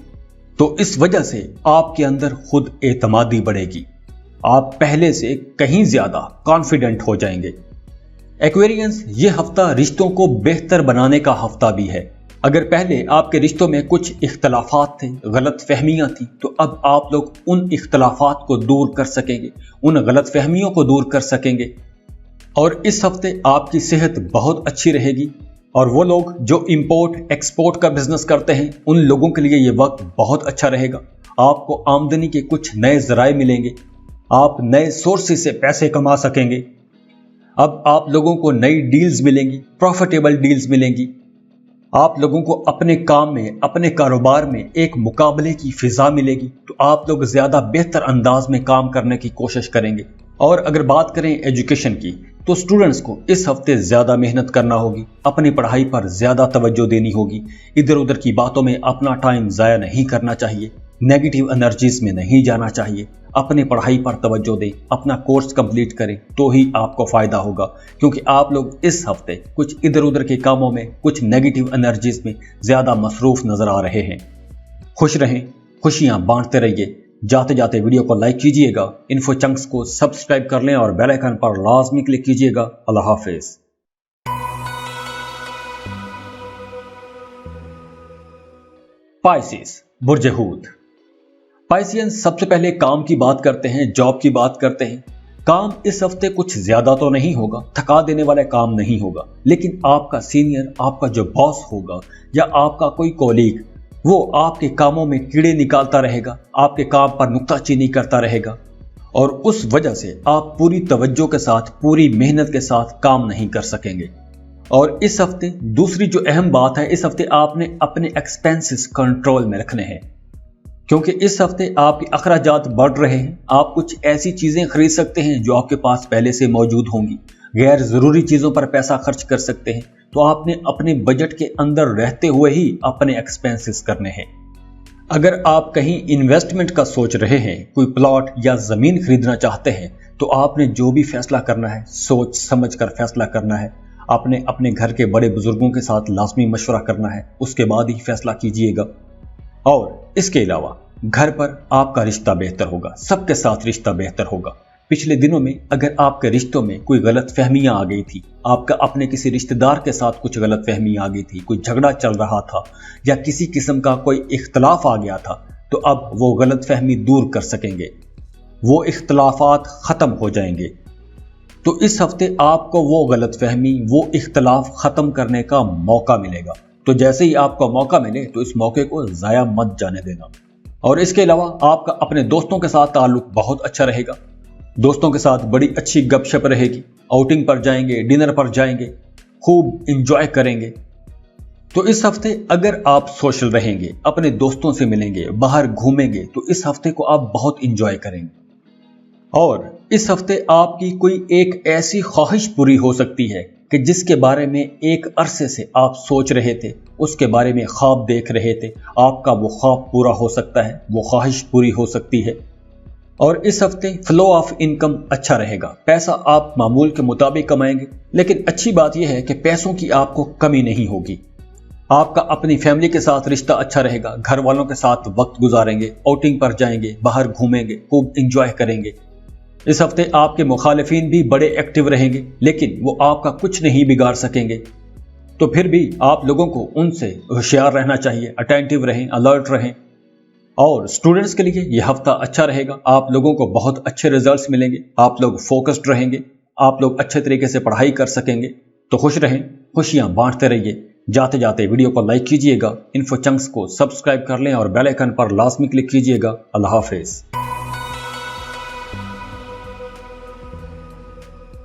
तो इस वजह से आपके अंदर खुद एतमादी बढ़ेगी, आप पहले से कहीं ज्यादा कॉन्फिडेंट हो जाएंगे। एक्वेरियंस, ये हफ्ता रिश्तों को बेहतर बनाने का हफ्ता भी है। अगर पहले आपके रिश्तों में कुछ इख्तलाफात थे, गलत फहमियां थी, तो अब आप लोग उन इख्तलाफात को दूर कर सकेंगे, उन गलत फहमियों को दूर कर सकेंगे। और इस हफ्ते आपकी सेहत बहुत अच्छी रहेगी। और वो लोग जो इंपोर्ट एक्सपोर्ट का बिजनेस करते हैं, उन लोगों के लिए ये वक्त बहुत अच्छा रहेगा। आपको आमदनी के कुछ नए जराए मिलेंगे, आप नए सोर्सेज से पैसे कमा सकेंगे। अब आप लोगों को नई डील्स मिलेंगी, प्रॉफिटेबल डील्स मिलेंगी। आप लोगों को अपने काम में, अपने कारोबार में एक मुकाबले की फिजा मिलेगी, तो आप लोग ज्यादा बेहतर अंदाज में काम करने की कोशिश करेंगे। और अगर बात करें एजुकेशन की, तो स्टूडेंट्स को इस हफ्ते ज्यादा मेहनत करना होगी, अपनी पढ़ाई पर ज्यादा तवज्जो देनी होगी, इधर उधर की बातों में अपना टाइम जाया नहीं करना चाहिए, नेगेटिव एनर्जीज में नहीं जाना चाहिए। अपने पढ़ाई पर तवज्जो दें, अपना कोर्स कंप्लीट करें, तो ही आपको फायदा होगा। क्योंकि आप लोग इस हफ्ते कुछ इधर उधर के कामों में, कुछ नेगेटिव एनर्जीज में ज्यादा मसरूफ नजर आ रहे हैं। खुश रहें, खुशियां बांटते रहिए। जाते जाते वीडियो को लाइक कीजिएगा, इन्फो चंक्स को सब्सक्राइब कर लें और बेल आइकन पर लाजमी क्लिक कीजिएगा। अल्लाह हाफिज। पाइसिस, बुर्ज हूत। पाइसियंस सबसे पहले काम की बात करते हैं, जॉब की बात करते हैं। काम इस हफ्ते कुछ ज्यादा तो नहीं होगा, थका देने वाला काम नहीं होगा, लेकिन आपका सीनियर, आपका जो बॉस होगा या आपका कोई कोलीग, वो आपके कामों में कीड़े निकालता रहेगा, आपके काम पर नुक्ताचीनी करता रहेगा, और उस वजह से आप पूरी तवज्जो के साथ, पूरी मेहनत के साथ काम नहीं कर सकेंगे। और इस हफ्ते दूसरी जो अहम बात है, इस हफ्ते आपने अपने एक्सपेंसेस कंट्रोल में रखने हैं, क्योंकि इस हफ्ते आपके अखराजात बढ़ रहे हैं। आप कुछ ऐसी चीजें खरीद सकते हैं जो आपके पास पहले से मौजूद होंगी, गैर जरूरी चीजों पर पैसा खर्च कर सकते हैं। तो आपने अपने बजट के अंदर रहते हुए ही अपने एक्सपेंसेस करने हैं। अगर आप कहीं इन्वेस्टमेंट का सोच रहे हैं, कोई प्लॉट या जमीन खरीदना चाहते हैं, तो आपने जो भी फैसला करना है, सोच समझ कर फैसला करना है। आपने अपने घर के बड़े बुजुर्गों के साथ लाजमी मशवरा करना है, उसके बाद ही फैसला कीजिएगा। और इसके अलावा घर पर आपका रिश्ता बेहतर होगा, सबके साथ रिश्ता बेहतर होगा। पिछले दिनों में अगर आपके रिश्तों में कोई गलत फहमियां आ गई थी, आपका अपने किसी रिश्तेदार के साथ कुछ गलत फहमी आ गई थी, कोई झगड़ा चल रहा था या किसी किस्म का कोई इख्तलाफ आ गया था, तो अब वो गलत फहमी दूर कर सकेंगे, वो इख्तलाफात खत्म हो जाएंगे। तो इस हफ्ते आपको वो गलत फहमी, वो इख्तलाफ खत्म करने का मौका मिलेगा। तो जैसे ही आपको मौका मिले, तो इस मौके को जाया मत जाने देना। और इसके अलावा आपका अपने दोस्तों के साथ ताल्लुक बहुत अच्छा रहेगा, दोस्तों के साथ बड़ी अच्छी गपशप रहेगी, आउटिंग पर जाएंगे, डिनर पर जाएंगे, खूब इंजॉय करेंगे। तो इस हफ्ते अगर आप सोशल रहेंगे, अपने दोस्तों से मिलेंगे, बाहर घूमेंगे, तो इस हफ्ते को आप बहुत इंजॉय करेंगे। और इस हफ्ते आपकी कोई एक ऐसी ख्वाहिश पूरी हो सकती है कि जिसके बारे में एक अरसे से आप सोच रहे थे, उसके बारे में ख्वाब देख रहे थे, आपका वो ख्वाब पूरा हो सकता है, वो ख्वाहिश पूरी हो सकती है। और इस हफ्ते फ्लो ऑफ इनकम अच्छा रहेगा, पैसा आप मामूल के मुताबिक कमाएंगे, लेकिन अच्छी बात यह है कि पैसों की आपको कमी नहीं होगी। आपका अपनी फैमिली के साथ रिश्ता अच्छा रहेगा, घर वालों के साथ वक्त गुजारेंगे, आउटिंग पर जाएंगे, बाहर घूमेंगे, खूब इंजॉय करेंगे। इस हफ्ते आपके मुखालिफिन भी बड़े एक्टिव रहेंगे, लेकिन वो आपका कुछ नहीं बिगाड़ सकेंगे। तो फिर भी आप लोगों को उनसे होशियार रहना चाहिए, अटेंटिव रहें, अलर्ट रहें। और स्टूडेंट्स के लिए यह हफ्ता अच्छा रहेगा, आप लोगों को बहुत अच्छे रिजल्ट्स मिलेंगे, आप लोग फोकस्ड रहेंगे, आप लोग अच्छे तरीके से पढ़ाई कर सकेंगे। तो खुश रहें, खुशियां बांटते रहिए। जाते जाते वीडियो को लाइक कीजिएगा, इन्फो चंक्स को सब्सक्राइब कर लें और बेल आइकन पर लाजमी क्लिक कीजिएगा। अल्लाह हाफिज।